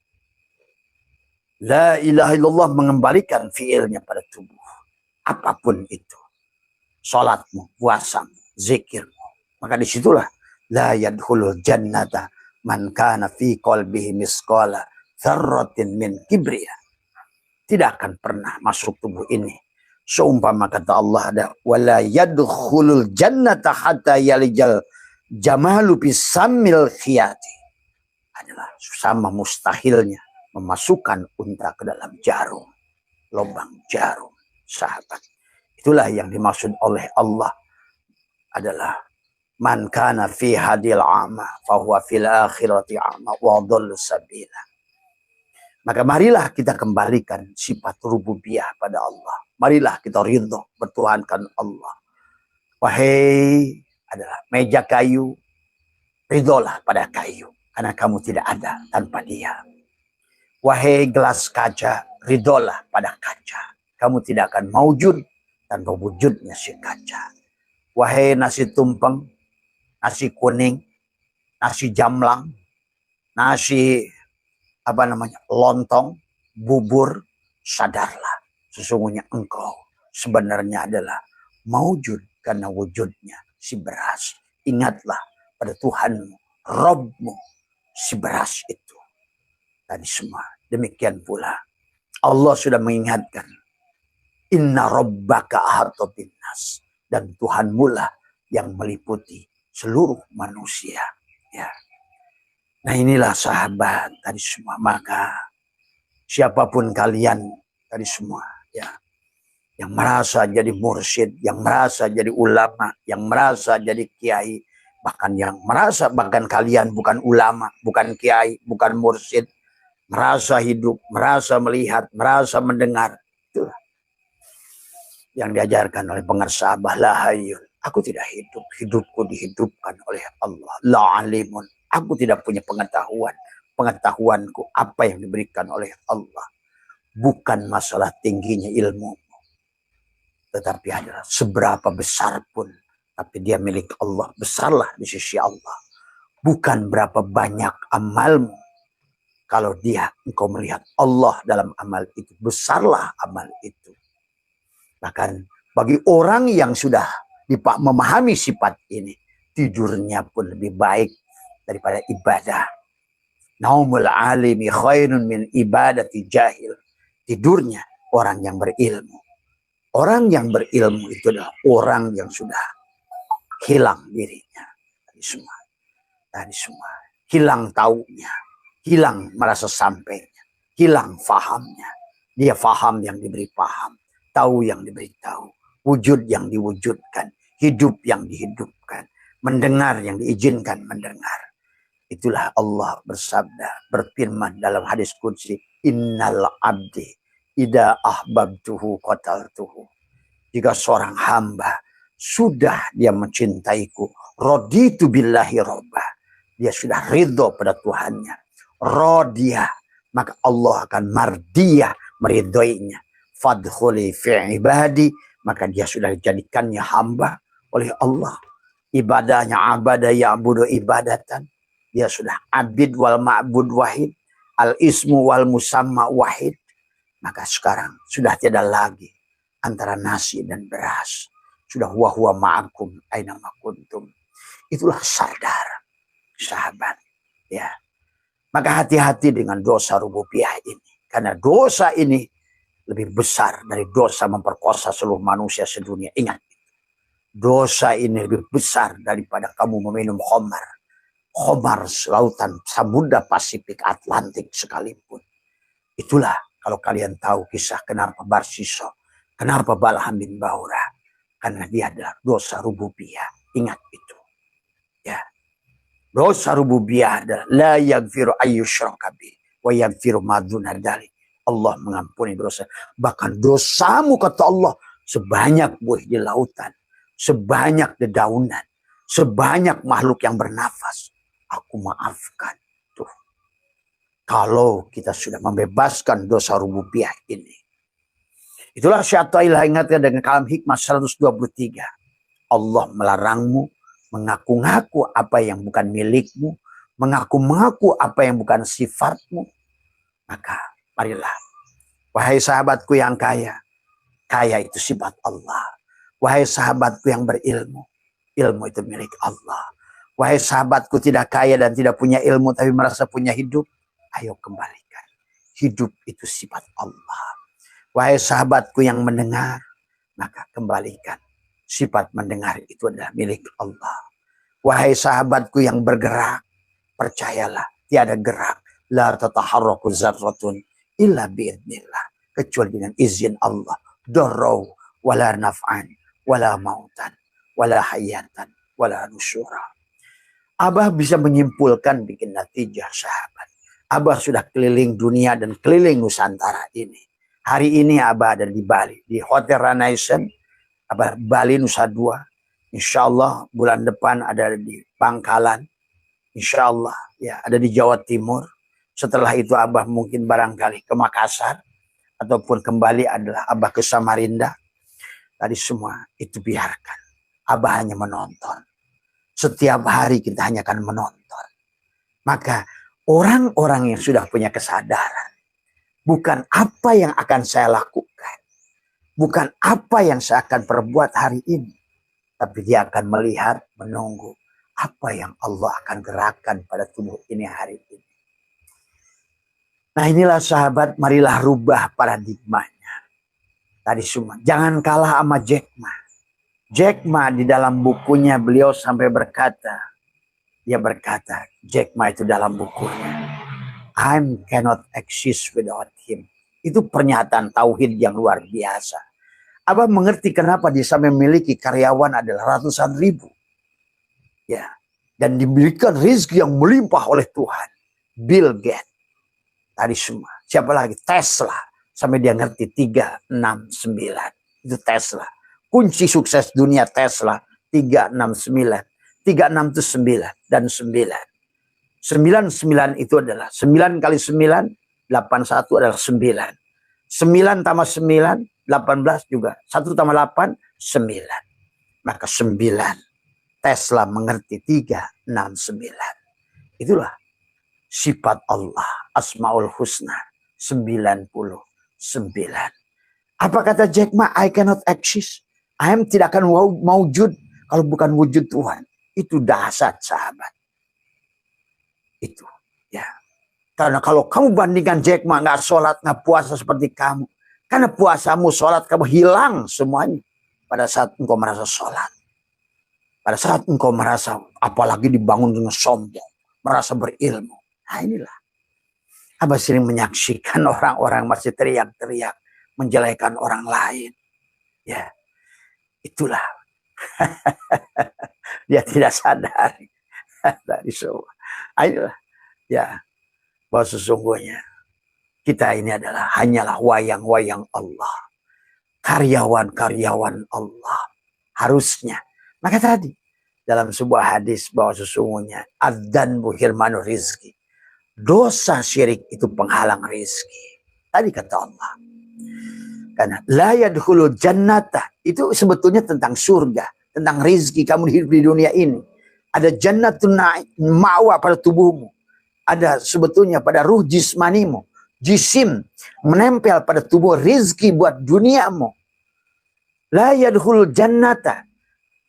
La ilaha illallah mengembalikan fiilnya pada tubuh. Apapun itu. Salatmu, puasamu, zikirmu. Maka disitulah la yadkhulul jannata man kana fi qalbihi misqala dzarratin min kibriya. Tidak akan pernah masuk tubuh ini. Seumpama kata Allah ada wala yadkhulul jannata hatta yalijal jamalu bisamil khiyati. Adalah sama mustahilnya memasukkan unta ke dalam jarum. Lubang jarum. Sahabat. Itulah yang dimaksud oleh Allah adalah man kana fi hadil ama fahuwa fil akhirati ama wa dhalla sabila. Maka marilah kita kembalikan sifat rububiyah pada Allah. Marilah kita ridho bertuhankan Allah. Wahai adalah meja kayu, ridholah pada kayu karena kamu tidak ada tanpa dia. Wahai gelas kaca, ridholah pada kaca. Kamu tidak akan maujud tanpa wujudnya si kaca. Wahai nasi tumpeng, nasi kuning, nasi jamlang, nasi lontong, bubur, sadarlah. Sesungguhnya engkau sebenarnya adalah maujud karena wujudnya si beras. Ingatlah pada Tuhanmu, Rabbmu, si beras itu. Tadi semua. Demikian pula Allah sudah mengingatkan. Inna rabbaka ahata binnas. Dan Tuhanmu lah yang meliputi seluruh manusia. Ya. Nah inilah sahabat tadi semua. Maka siapapun kalian tadi semua. Ya. Yang merasa jadi mursyid. Yang merasa jadi ulama. Yang merasa jadi kiai. Bahkan yang merasa bahkan kalian bukan ulama. Bukan kiai. Bukan mursyid. Merasa hidup. Merasa melihat. Merasa mendengar. Itulah yang diajarkan oleh pengarsa Abah Lahayun. Aku tidak hidup. Hidupku dihidupkan oleh Allah. La alimun. Aku tidak punya pengetahuan. Pengetahuanku apa yang diberikan oleh Allah. Bukan masalah tingginya ilmu. Tetapi adalah seberapa besar pun. Tapi dia milik Allah. Besarlah di sisi Allah. Bukan berapa banyak amalmu. Kalau engkau melihat Allah dalam amal itu. Besarlah amal itu. Bahkan bagi orang yang sudah memahami sifat ini. Tidurnya pun lebih baik daripada ibadah. Naumul alimi khairun min ibadati jahil. Tidurnya orang yang berilmu. Orang yang berilmu itu adalah orang yang sudah hilang dirinya. Tadi semua. Hilang taunya. Hilang merasa sampainya. Hilang fahamnya. Dia faham yang diberi paham. Tahu yang diberi tahu. Wujud yang diwujudkan. Hidup yang dihidupkan. Mendengar yang diizinkan mendengar. Itulah Allah bersabda. Berfirman dalam hadis qudsi. Innal abdi ida ahbabtuhu qataltuhu. Jika seorang hamba sudah dia mencintaiku. Raditu billahi robba. Dia sudah ridho pada Tuhannya. Rodiyah. Maka Allah akan mardiyah meridhoinya. Fadkhuli fi ibadi. Maka dia sudah dijadikannya hamba oleh Allah. Ibadahnya abada ya'budu ibadatan. Dia sudah abid wal ma'bud wahid. Al ismu wal musamma wahid. Maka sekarang sudah tidak lagi antara nasi dan beras. Sudah huwa ma'akum aina makuntum. Itulah sadar sahabat. Ya. Maka hati-hati dengan dosa rububiyah ini. Karena dosa ini lebih besar dari dosa memperkosa seluruh manusia sedunia. Ingat, dosa ini lebih besar daripada kamu meminum khamar. Khamar lautan Samudra Pasifik Atlantik sekalipun. Itulah kalau kalian tahu kisah kenapa Barsiso, kenapa Balham bin Baura. Karena dia adalah dosa rububiyah. Ingat itu. Ya. Dosa rububiyah adalah la yaghfiru ayyushraka bi wa yaghfiru ma duna dzalik. Allah mengampuni dosa. Bahkan dosamu kata Allah sebanyak buih di lautan, sebanyak dedaunan, sebanyak makhluk yang bernafas. Aku maafkan. Tuh. Kalau kita sudah membebaskan dosa rububiyah ini. Itulah Syaikhullah ingatkan dengan kalam hikmah 123. Allah melarangmu mengaku-ngaku apa yang bukan milikmu, mengaku-ngaku apa yang bukan sifatmu. Maka marilah, wahai sahabatku yang kaya, kaya itu sifat Allah. Wahai sahabatku yang berilmu, ilmu itu milik Allah. Wahai sahabatku tidak kaya dan tidak punya ilmu tapi merasa punya hidup, ayo kembalikan. Hidup itu sifat Allah. Wahai sahabatku yang mendengar, maka kembalikan. Sifat mendengar itu adalah milik Allah. Wahai sahabatku yang bergerak, percayalah tiada gerak. La tataharraku zarratun illa biidnillah. Kecuali dengan izin Allah. Darrau wala naf'an wala mautan wala hayatan wala nusyura. Abah bisa menyimpulkan bikin natijah sahabat. Abah sudah keliling dunia dan keliling Nusantara ini. Hari ini Abah ada di Bali. Di Hotel Renaissance. Abah Bali Nusa Dua. Insya Allah bulan depan ada di Bangkalan. Insya Allah ya ada di Jawa Timur. Setelah itu Abah mungkin barangkali ke Makassar. Ataupun kembali adalah Abah ke Samarinda. Tadi semua itu biarkan. Abah hanya menonton. Setiap hari kita hanya akan menonton. Maka orang-orang yang sudah punya kesadaran. Bukan apa yang akan saya lakukan. Bukan apa yang saya akan perbuat hari ini. Tapi dia akan melihat, menunggu. Apa yang Allah akan gerakkan pada tubuh ini hari ini. Nah inilah sahabat, marilah rubah paradigmanya. Tadi semua. Jangan kalah sama Jack Ma. Jack Ma di dalam bukunya beliau sampai berkata. Dia berkata, Jack Ma itu dalam bukunya. I cannot exist without him. Itu pernyataan tauhid yang luar biasa. Abah mengerti kenapa dia sampai memiliki karyawan adalah ratusan ribu. Ya. Dan diberikan rezeki yang melimpah oleh Tuhan. Bill Gates. Tadi semua. Siapa lagi? Tesla. Sampai dia ngerti 369. Itu Tesla. Kunci sukses dunia Tesla. 369. 36 itu 9 dan 9. 99 itu adalah 9 kali 9, 81 adalah 9. 9 tambah 9, 18 juga. 1 tambah 8, 9. Maka 9. Tesla mengerti 369. Itulah sifat Allah. Asmaul Husna 99. Apa kata Jack Ma? I cannot exist. I am tidak akan wujud kalau bukan wujud Tuhan. Itu dahsyat sahabat. Itu ya. Karena kalau kamu bandingkan Jack Ma nggak sholat, nggak puasa seperti kamu. Karena puasamu, sholat kamu hilang semuanya. Pada saat engkau merasa sholat. Pada saat engkau merasa apalagi dibangun dengan sombong. Merasa berilmu. Nah inilah. Abah sering menyaksikan orang-orang masih teriak-teriak. Menjelekan orang lain. Ya. Itulah. Dia tidak sadar. Dari semua. Ayolah. Ya. Bahwa sesungguhnya. Kita ini adalah hanyalah wayang-wayang Allah. Karyawan-karyawan Allah. Harusnya. Maka tadi. Dalam sebuah hadis bahwa sesungguhnya. Adzanbu hirmanu rizki. Dosa syirik itu penghalang rizki. Tadi kata Allah. Karena la yadkhulul jannata. Itu sebetulnya tentang surga. Tentang rizki kamu hidup di dunia ini. Ada jannatun ma'wa pada tubuhmu. Ada sebetulnya pada ruh jismanimu. Jisim menempel pada tubuh rizki buat duniamu. La yadkhulul jannata.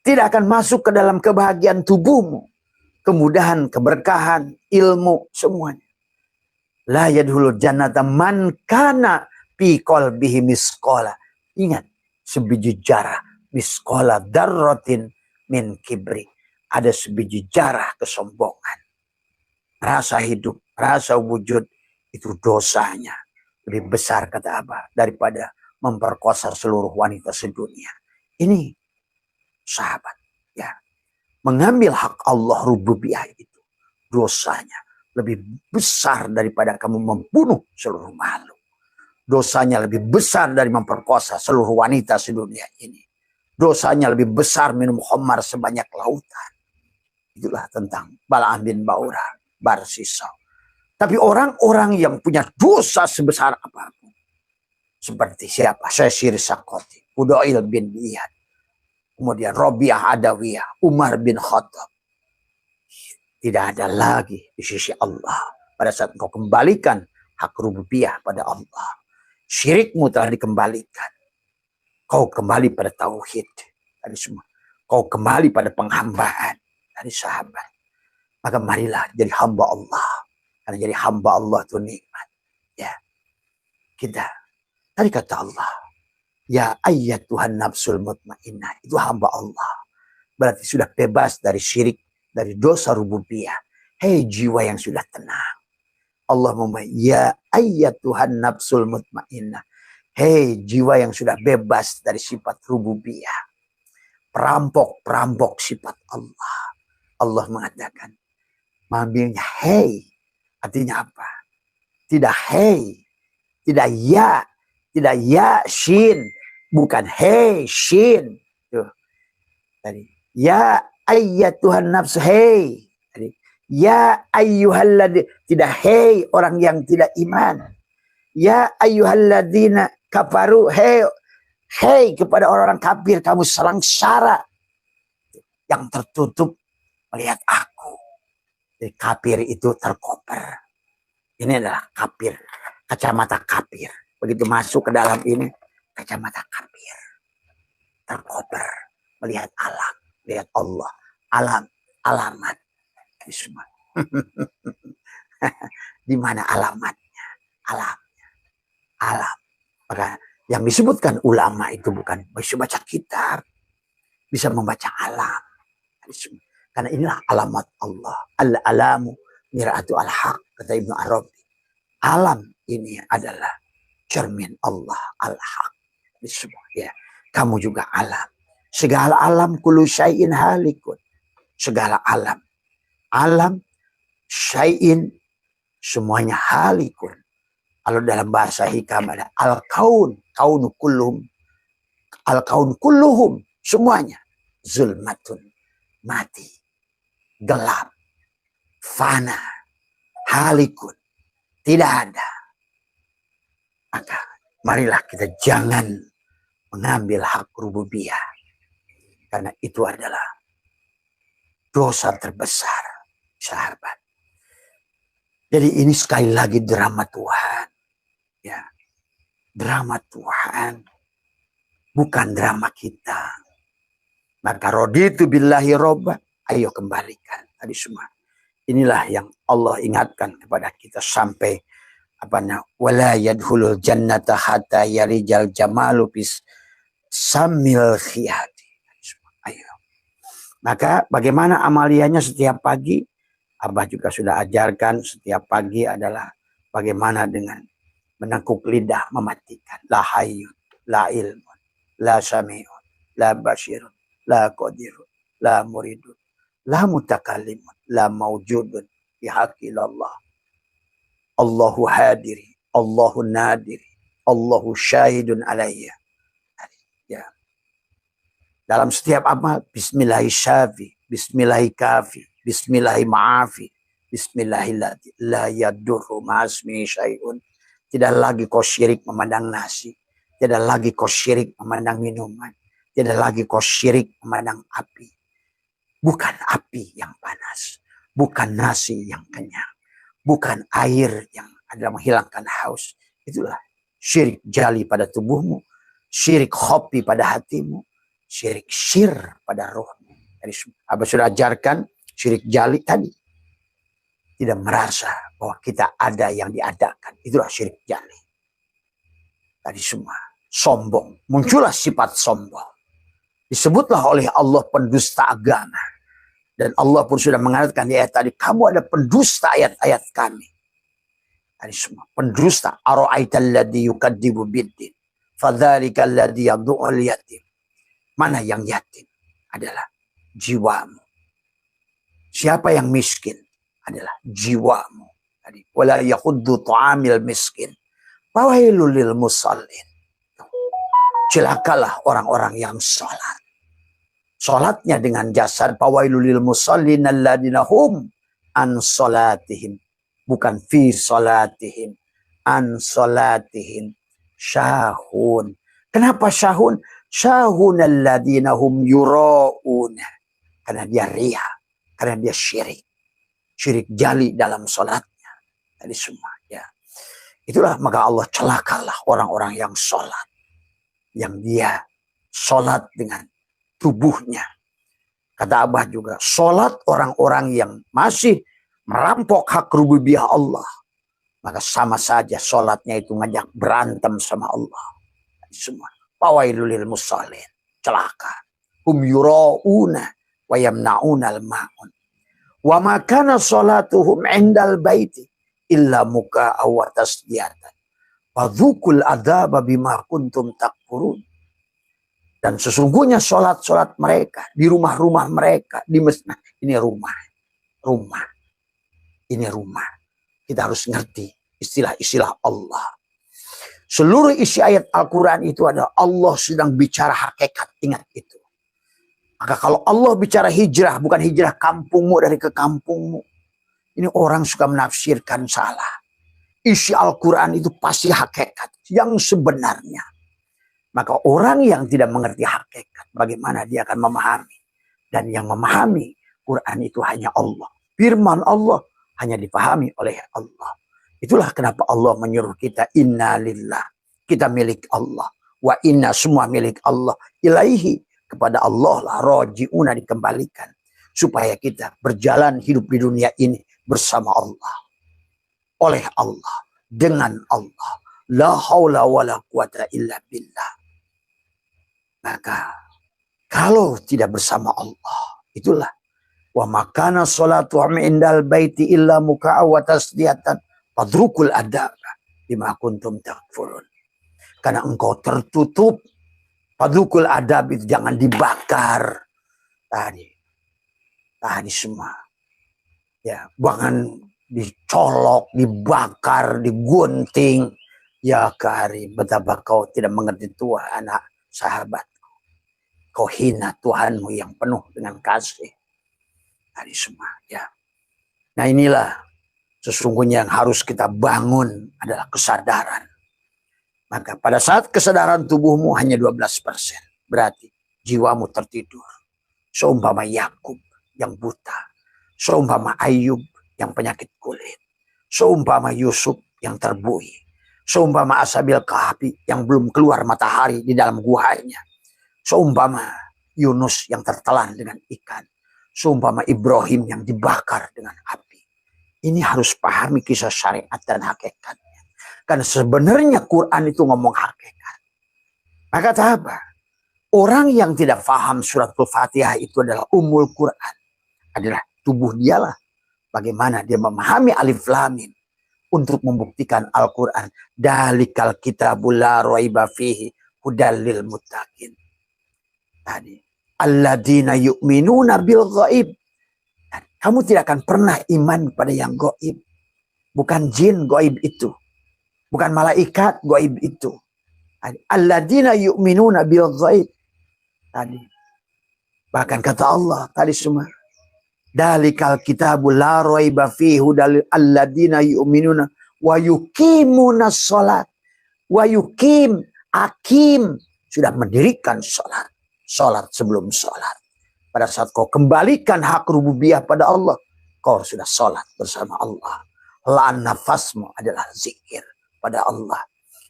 Tidak akan masuk ke dalam kebahagiaan tubuhmu. Kemudahan, keberkahan, ilmu, semuanya. La yadkhulul jannata man kana fi qalbihi misqala. Ingat, sebiji jarah misqala darratin min kibri. Ada sebiji jarah kesombongan. Rasa hidup, rasa wujud, itu dosanya lebih besar, kata Abah, daripada memperkosa seluruh wanita sedunia. Ini sahabat, ya, mengambil hak Allah rububiyah itu dosanya lebih besar daripada kamu membunuh seluruh makhluk. Dosanya lebih besar dari memperkosa seluruh wanita sedunia ini. Dosanya lebih besar minum khamar sebanyak lautan. Itulah tentang Bal'am bin Ba'urah Barsisau. Tapi orang-orang yang punya dosa sebesar apapun, seperti siapa? Syekh Sakoti, Fudail bin Iyad, kemudian Rabi'ah Adawiyah, Umar bin Khattab, tidak ada lagi di sisi Allah pada saat engkau kembalikan hak rububiyah pada Allah. Syirikmu telah dikembalikan. Kau kembali pada tauhid dari semua. Kau kembali pada penghambaan dari sahabat. Maka marilah jadi hamba Allah. Karena jadi hamba Allah itu nikmat. Ya, kita tadi kata Allah, ya ayat Tuhan nafsul mutmainnah, itu hamba Allah. Berarti sudah bebas dari syirik, dari dosa rububiyah. Hei jiwa yang sudah tenang. Allah ya ayat Tuhan nafsul mutmainnah. Hei jiwa yang sudah bebas dari sifat rububiyah. Perampok sifat Allah. Allah mengatakan, mengambilnya hei. Artinya apa? Tidak hei. Tidak ya shin. Bukan hei shin. Tuh. Tadi. Ya ayat Tuhan nafsu hei. Ya ayyuhalladzi, tidak hei orang yang tidak iman. Ya ayyuhalladzina kafaru, hei kepada orang-orang kafir, kamu sengsara yang tertutup melihat aku. Jadi kafir itu terkoper. Ini adalah kafir, kacamata kafir. Begitu masuk ke dalam ini, kacamata kafir. Terkoper melihat alam, lihat Allah, alam, alamat. Semua. Di mana alamatnya? Alamnya. Alam. Maka yang disebutkan ulama itu bukan bisa baca kitab, bisa membaca alam. Karena inilah alamat Allah. Al-alamu mir'atu al-haq, kata Ibnu Arabi. Alam ini adalah cermin Allah al-haq. Ya. Kamu juga alam. Segala alam kullu syai'in halikun. Segala alam. Alam, syai'in, semuanya halikun. Kalau dalam bahasa hikam ada al-kaun, kaunu kulluhum, al-kaun kulluhum, semuanya. Zulmatun, mati, gelap, fana, halikun, tidak ada. Maka marilah kita jangan mengambil hak rububiyah. Karena itu adalah dosa terbesar. Sahabat. Jadi ini sekali lagi drama Tuhan. Ya. Drama Tuhan. Bukan drama kita. Maka raditu billahi robba. Ayo kembalikan. Tadi semua. Inilah yang Allah ingatkan kepada kita sampai wala yadkhulul jannata hatta yarijal jamalu bis samil khiyati. Ayo. Maka bagaimana amaliannya setiap pagi? Abah juga sudah ajarkan setiap pagi adalah bagaimana dengan menekuk lidah mematikan. La hayyun, la ilmun, la sami'un, la basirun, la qadirun, la muridun, la mutakallimun, la mawjudun bihaqillallah. Allahu hadiri, Allahu nadiri, Allahu syahidun alayya. Ya. Dalam setiap amal, bismillahi syafi, bismillahi kafi, bismillahi ma'afi, bismillahi la yadurru ma'asmi syai'un. Tidak lagi kau syirik memandang nasi. Tidak lagi kau syirik memandang minuman. Tidak lagi kau syirik memandang api. Bukan api yang panas. Bukan nasi yang kenyang. Bukan air yang adalah menghilangkan haus. Itulah syirik jali pada tubuhmu. Syirik khofi pada hatimu. Syirik syir pada rohmu. Abah sudah ajarkan syirik jali tadi. Tidak merasa bahwa kita ada yang diadakan. Itulah syirik jali. Tadi semua sombong, muncullah sifat sombong. Disebutlah oleh Allah pendusta agama. Dan Allah pun sudah mengatakan di ayat tadi, kamu ada pendusta ayat-ayat kami. Tadi semua pendusta. Ara'aital ladzi yukadzibu biddin, fadzalikal ladzi yad'ul yatim. Mana yang yatim? Adalah jiwamu. Siapa yang miskin? Adalah jiwamu. Tadi wala yakhuddu ta'amil miskin. Fawailul lil musallin. Celakalah orang-orang yang sholat. Sholatnya dengan jasad. Fawailul lil musallin alladzina hum an sholatihim. Bukan fi sholatihim. An sholatihim syahun. Kenapa syahun? Syahun alladzina hum yura'un. Karena dia riya. Karena dia syirik. Syirik jali dalam sholatnya. Tadi semua ya. Itulah maka Allah celakalah orang-orang yang sholat. Yang dia sholat dengan tubuhnya. Kata Abah juga, sholat orang-orang yang masih merampok hak rububiyah Allah. Maka sama saja sholatnya itu ngajak berantem sama Allah. Semua. Fawailul lil musallin. Celaka. Hum yura'una wa yamna'una al-ma'un. Wa makana sholatuhum indal baiti illa muka'a wa tasdiyatan. Fadzukul adzaba bima kuntum takfurun. Dan sesungguhnya sholat-sholat mereka di rumah-rumah mereka di masjid. Ini rumah. Ini rumah. Kita harus ngerti istilah-istilah Allah. Seluruh isi ayat Al-Quran itu adalah Allah sedang bicara hakikat. Ingat itu. Maka kalau Allah bicara hijrah, bukan hijrah kampungmu dari ke kampungmu. Ini orang suka menafsirkan salah. Isi Al-Quran itu pasti hakikat yang sebenarnya. Maka orang yang tidak mengerti hakikat, bagaimana dia akan memahami. Dan yang memahami Quran itu hanya Allah. Firman Allah hanya dipahami oleh Allah. Itulah kenapa Allah menyuruh kita, inna lillah. Kita milik Allah. Wa inna semua milik Allah. Ilaihi, kepada Allah lah roji'una dikembalikan. Supaya kita berjalan hidup di dunia ini bersama Allah. Oleh Allah. Dengan Allah. La haula wa la quwata illa billah. Maka kalau tidak bersama Allah, itulah wa makana sholatuhum indal baiti illa muka'a wa tasdiyatan fadrukul adaba bima kuntum takfurun. Karena engkau tertutup, fadrukul adab itu jangan dibakar. Tadi semua. Ya, jangan dicolok, dibakar, digunting. Ya Karim, betapa kau tidak mengerti Tuhan, anak sahabat. Kau hina Tuhanmu yang penuh dengan kasih. Tadi semua ya. Nah inilah sesungguhnya yang harus kita bangun adalah kesadaran. Maka pada saat kesadaran tubuhmu hanya 12%. Berarti jiwamu tertidur. Seumpama Yakub yang buta. Seumpama Ayub yang penyakit kulit. Seumpama Yusuf yang terbuai. Seumpama Ashabil Kahfi yang belum keluar matahari di dalam guanya. Seumpama Yunus yang tertelan dengan ikan. Seumpama Ibrahim yang dibakar dengan api. Ini harus pahami kisah syariat dan hakikatnya. Karena sebenarnya Quran itu ngomong hakikat. Maka apa? Orang yang tidak paham surat Al-Fatihah itu adalah umul Quran. Adalah tubuh dialah. Bagaimana dia memahami alif lam mim untuk membuktikan Al-Quran. Dalikal kitabul la raiba fihi hudal lil muttaqin. Tadi alladzina yu'minuna bil ghaib. Kamu tidak akan pernah iman pada yang gaib. Bukan jin gaib itu. Bukan malaikat gaib itu. Alladzina yu'minuna bil ghaib. Tadi. Bahkan kata Allah tadi semua. Dalikal kitabul la raiba fihi hudal alladzina yu'minuna wa yuqimunas shalat. Wa yuqim akim sudah mendirikan salat. Salat sebelum salat. Pada saat kau kembalikan hak rububiyah pada Allah, kau sudah salat bersama Allah. La'an nafasmu adalah zikir pada Allah.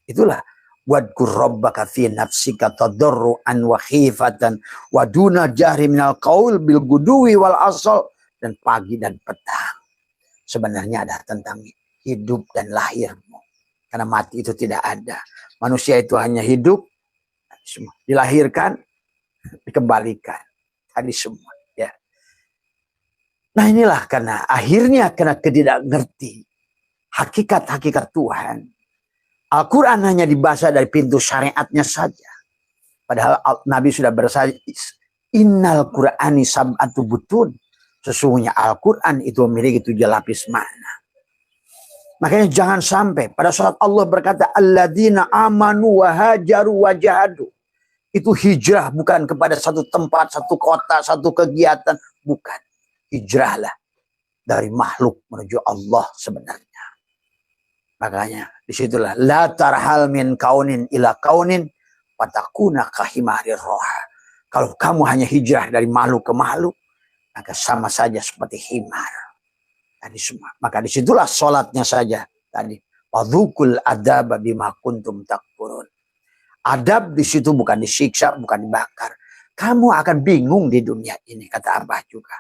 Itulah wadkur rabbaka fi nafsika tadarruan wa khifatan wa duna jahri minal qaul bil guduwi wal asal. Dan pagi dan petang. Sebenarnya ada tentang hidup dan lahirmu. Karena mati itu tidak ada. Manusia itu hanya hidup, dilahirkan, dikembalikan. Tadi semua. Ya. Nah inilah karena akhirnya karena tidak ngerti hakikat-hakikat Tuhan. Al-Quran hanya dibaca dari pintu syariatnya saja. Padahal Nabi sudah bersabda, Innal Qur'ani sab'atu butun. Sesungguhnya Al-Quran itu memiliki 7 lapis makna. Makanya jangan sampai pada saat Allah berkata alladzina amanu wa hajaru wa jahadu. Itu hijrah bukan kepada satu tempat, satu kota, satu kegiatan, bukan. Hijrahlah dari makhluk menuju Allah sebenarnya. Makanya disitulah la tarhal min kaunin ila kaunin patakuna kahimarir roha. Kalau kamu hanya hijrah dari makhluk ke makhluk, maka sama saja seperti himar. Tadi semua. Maka disitulah sholatnya saja tadi. Wadhukul adab bima kuntum takfurun. Adab di situ bukan disiksa, bukan dibakar. Kamu akan bingung di dunia ini, kata Abah juga.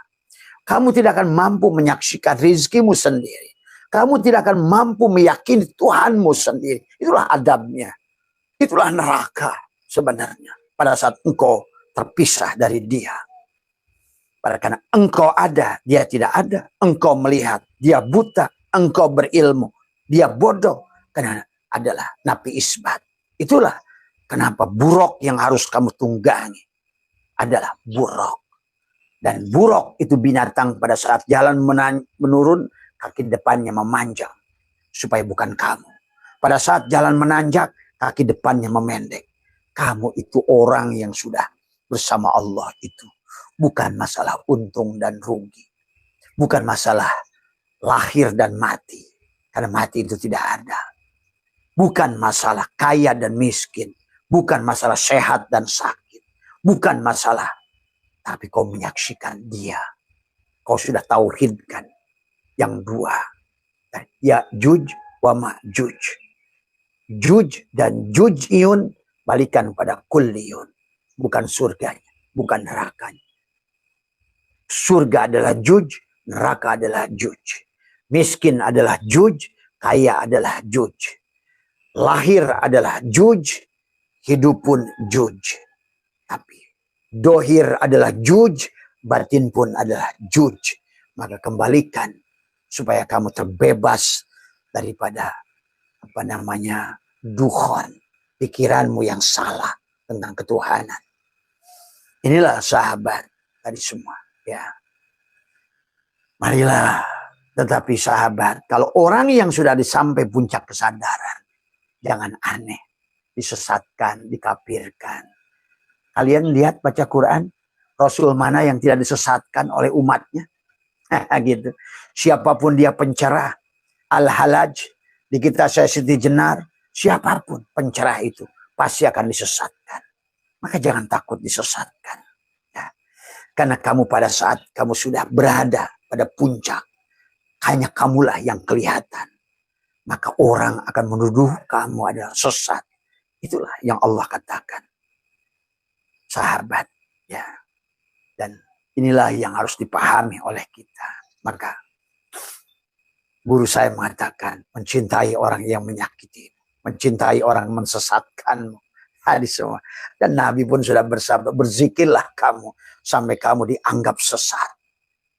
Kamu tidak akan mampu menyaksikan rizkimu sendiri. Kamu tidak akan mampu meyakini Tuhanmu sendiri. Itulah adabnya. Itulah neraka sebenarnya. Pada saat engkau terpisah dari dia. Karena engkau ada, dia tidak ada. Engkau melihat, dia buta. Engkau berilmu, dia bodoh. Karena adalah nafi isbat. Itulah kenapa buruk yang harus kamu tunggangi adalah buruk. Dan buruk itu binatang pada saat jalan menurun, kaki depannya memanjang. Supaya bukan kamu. Pada saat jalan menanjak, kaki depannya memendek. Kamu itu orang yang sudah bersama Allah itu. Bukan masalah untung dan rugi. Bukan masalah lahir dan mati. Karena mati itu tidak ada. Bukan masalah kaya dan miskin. Bukan masalah sehat dan sakit. Bukan masalah. Tapi kau menyaksikan dia. Kau sudah tauhidkan. Yang dua. Ya juj wa ma'juj. Juj dan juj'iyun balikan pada kulliyun. Bukan surganya. Bukan nerakanya. Surga adalah juj, neraka adalah juj. Miskin adalah juj, kaya adalah juj. Lahir adalah juj, hidup pun juj. Tapi dohir adalah juj, batin pun adalah juj. Maka kembalikan supaya kamu terbebas daripada dukhon, pikiranmu yang salah tentang ketuhanan. Inilah sahabat tadi semua. Ya, marilah. Tetapi sahabat, kalau orang yang sudah sampai puncak kesadaran, jangan aneh, disesatkan, dikafirkan. Kalian lihat baca Quran, Rasul mana yang tidak disesatkan oleh umatnya? Gitu. Siapapun dia pencerah, Al-Halaj, di kita saya Siti Jenar, siapapun pencerah itu pasti akan disesatkan. Maka jangan takut disesatkan. Karena kamu pada saat kamu sudah berada pada puncak, hanya kamulah yang kelihatan. Maka orang akan menuduh kamu adalah sesat. Itulah yang Allah katakan. Sahabat. Ya. Dan inilah yang harus dipahami oleh kita. Maka guru saya mengatakan, mencintai orang yang menyakiti. Mencintai orang yang mensesatkanmu. Hadis semua. Dan Nabi pun sudah bersabda, berzikirlah kamu sampai kamu dianggap sesat.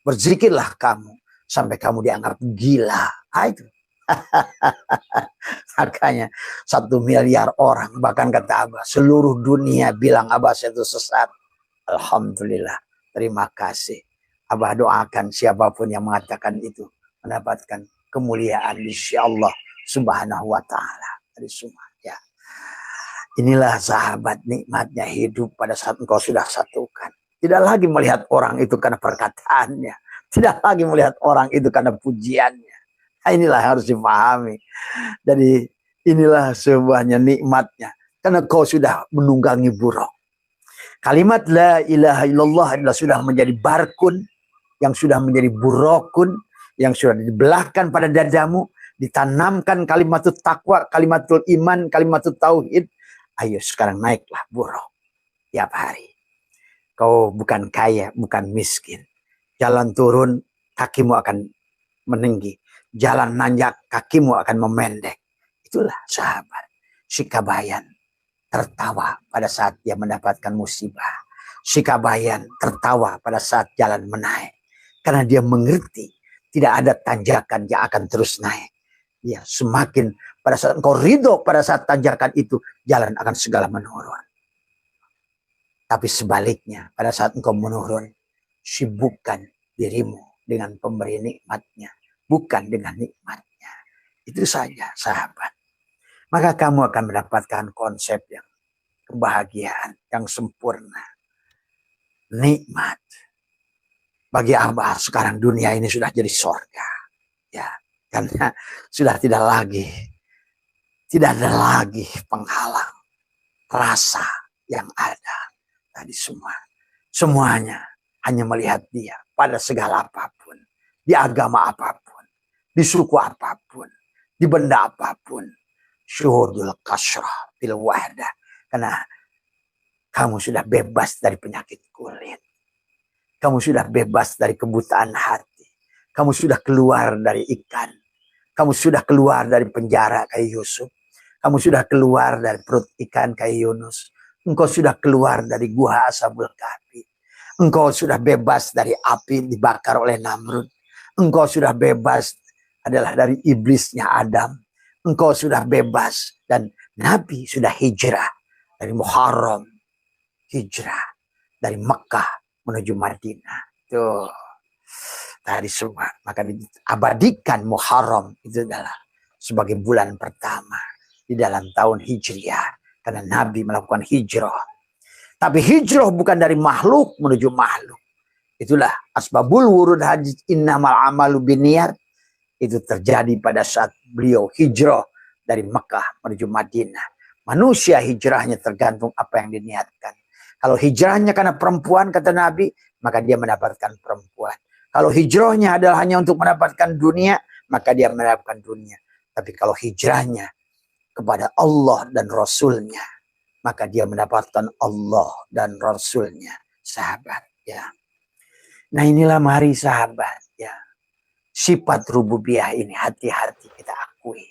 Berzikirlah kamu sampai kamu dianggap gila. Itu. Makanya 1 miliar orang, bahkan kata Abah, seluruh dunia bilang Abah itu sesat. Alhamdulillah, terima kasih. Abah doakan siapapun yang mengatakan itu mendapatkan kemuliaan di sisi Allah Subhanahu wa Ta'ala. Dari semua. Ya. Inilah sahabat nikmatnya hidup pada saat engkau sudah satukan. Tidak lagi melihat orang itu karena perkataannya. Tidak lagi melihat orang itu karena pujiannya. Nah, inilah yang harus dipahami. Jadi inilah sebuahnya nikmatnya. Karena kau sudah menunggangi buruk. Kalimat la ilaha illallah adalah sudah menjadi barkun. Yang sudah menjadi burukun. Yang sudah dibelahkan pada dadamu. Ditanamkan kalimatul taqwa, kalimatul iman, kalimatul tauhid. Ayo sekarang naiklah buruk tiap hari. Kau bukan kaya, bukan miskin. Jalan turun, kakimu akan meninggi. Jalan nanjak, kakimu akan memendek. Itulah sahabat. Si Kabayan tertawa pada saat dia mendapatkan musibah. Si Kabayan tertawa pada saat jalan menaik. Karena dia mengerti tidak ada tanjakan yang akan terus naik. Ya, semakin pada saat engkau ridho pada saat tanjakan itu, jalan akan segala menurun. Tapi sebaliknya, pada saat engkau menurun, sibukkan dirimu dengan pemberi nikmatnya, bukan dengan nikmatnya. Itu saja sahabat. Maka kamu akan mendapatkan konsep yang kebahagiaan, yang sempurna. Nikmat. Bagi Abah sekarang dunia ini sudah jadi surga. Ya, karena sudah tidak ada lagi penghalang rasa yang ada tadi semuanya hanya melihat dia pada segala apapun, di agama apapun, di suku apapun, di benda apapun. Syuhudul kasrah bil wahdah. Karena kamu sudah bebas dari penyakit kulit. Kamu sudah bebas dari kebutaan hati. Kamu sudah keluar dari ikan. Kamu sudah keluar dari penjara kayak Yusuf. Kamu sudah keluar dari perut ikan kayak Yunus. Engkau sudah keluar dari gua Ashabul Kahfi. Engkau sudah bebas dari api dibakar oleh Namrud. Engkau sudah bebas adalah dari iblisnya Adam. Engkau sudah bebas dan Nabi sudah hijrah dari Muharram. Hijrah dari Mekah menuju Madinah. Tuh. Tadi semua. Maka diabadikan Muharram itu adalah sebagai bulan pertama di dalam tahun Hijriah. Karena Nabi melakukan hijrah. Tapi hijrah bukan dari makhluk menuju makhluk. Itulah asbabul wurud haji innamal amalu biniyat. Itu terjadi pada saat beliau hijrah dari Mekah menuju Madinah. Manusia hijrahnya tergantung apa yang diniatkan. Kalau hijrahnya karena perempuan, kata Nabi, maka dia mendapatkan perempuan. Kalau hijrahnya adalah hanya untuk mendapatkan dunia, maka dia mendapatkan dunia. Tapi kalau hijrahnya kepada Allah dan Rasulnya, maka dia mendapatkan Allah dan Rasulnya. Sahabat, ya. Nah inilah mari sahabat, ya. Sifat rububiyah ini hati-hati kita akui.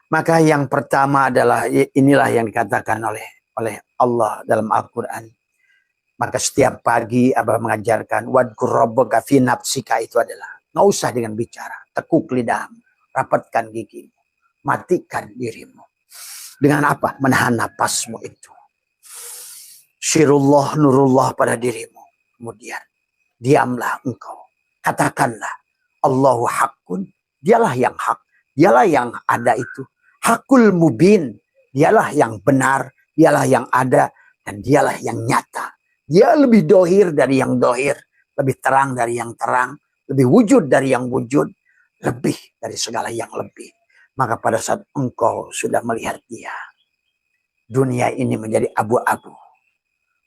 Maka yang pertama adalah inilah yang dikatakan oleh Allah dalam Al-Quran. Maka setiap pagi Abah mengajarkan wadkur rabbaka fi nafsika, itu adalah nggak usah dengan bicara, tekuk lidahmu, rapatkan gigimu, matikan dirimu. Dengan apa? Menahan napasmu itu. Syirullah nurullah pada dirimu. Kemudian diamlah engkau, katakanlah Allahu haqqun, dialah yang hak, dialah yang ada itu. Hakul mubin, dialah yang benar, dialah yang ada, dan dialah yang nyata. Dia lebih dohir dari yang dohir, lebih terang dari yang terang, lebih wujud dari yang wujud, lebih dari segala yang lebih. Maka pada saat engkau sudah melihat dia, dunia ini menjadi abu-abu.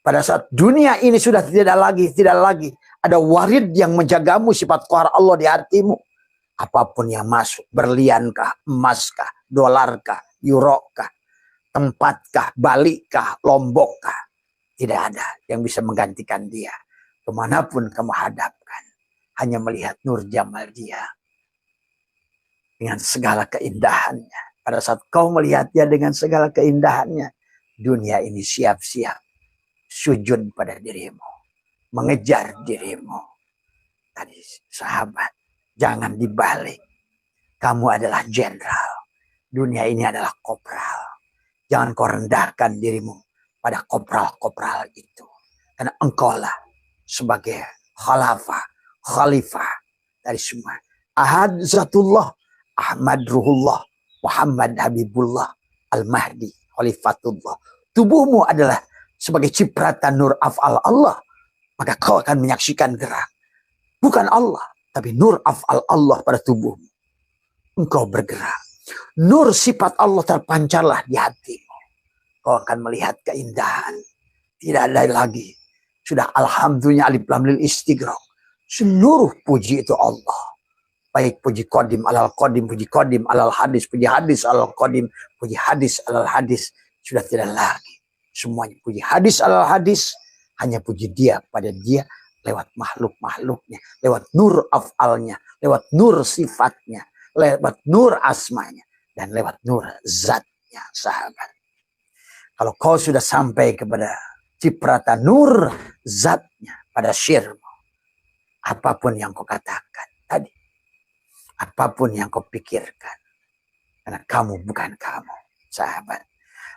Pada saat dunia ini sudah tidak lagi ada warid yang menjagamu, sifat qahar Allah di hatimu. Apapun yang masuk, berliankah, emaskah, dolarkah, eurokah, tempatkah, balikkah, lombokkah, tidak ada yang bisa menggantikan dia. Kemanapun kamu hadapkan, hanya melihat nur jamal dia dengan segala keindahannya. Pada saat kau melihat dia dengan segala keindahannya, dunia ini siap-siap sujud pada dirimu, mengejar dirimu. Tadi sahabat, jangan dibalik. Kamu adalah jenderal, dunia ini adalah kopral. Jangan kau rendahkan dirimu pada kopral-kopral itu. Karena engkaulah sebagai khalifah dari semua. Ahad Zatullah, Ahmad Ruhullah, Muhammad Habibullah, Al-Mahdi, Khalifatullah. Tubuhmu adalah sebagai cipratan nur af'al Allah. Maka kau akan menyaksikan gerak. Bukan Allah, tapi nur af'al Allah pada tubuhmu. Engkau bergerak. Nur sifat Allah terpancarlah di hatimu. Kau akan melihat keindahan. Tidak ada lagi. Sudah alhamdulillah alif lam lil istighraq. Seluruh puji itu Allah. Baik puji qadim alal qadim, puji qadim alal hadis, puji hadis alal qadim, puji hadis alal hadis. Sudah tidak lagi. Semuanya puji hadis alal hadis. Hanya puji dia pada dia lewat makhluk-makhluknya. Lewat nur af'alnya. Lewat nur sifatnya. Lewat nur asmanya. dan lewat nur zatnya, sahabat. Kalau kau sudah sampai kepada cipratan nur zatnya pada syirmu, apapun yang kau katakan tadi, apapun yang kau pikirkan, karena kamu bukan kamu, sahabat.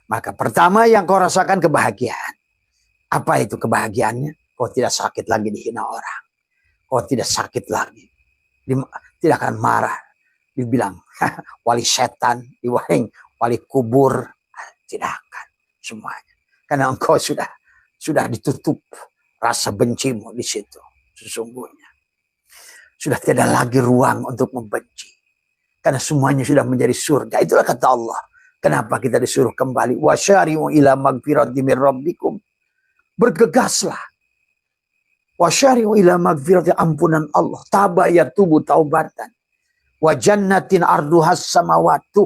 Maka pertama yang kau rasakan kebahagiaan. Apa itu kebahagiaannya? Kau tidak sakit lagi dihina orang. Kau tidak sakit lagi. Tidak akan marah. Dibilang wali setan, diwaring wali kubur. Tidak akan semuanya. Karena engkau sudah ditutup rasa bencimu di situ. Sesungguhnya. Sudah tidak lagi ruang untuk membenci. Karena semuanya sudah menjadi surga. Itulah kata Allah. Kenapa kita disuruh kembali? Wasyari'u ila magfirati min rabbikum. Bergegaslah. Wasyari'u ila magfirati, ampunan Allah. Tabayatubu taubatan. Wa jannatin arduhas samawatu.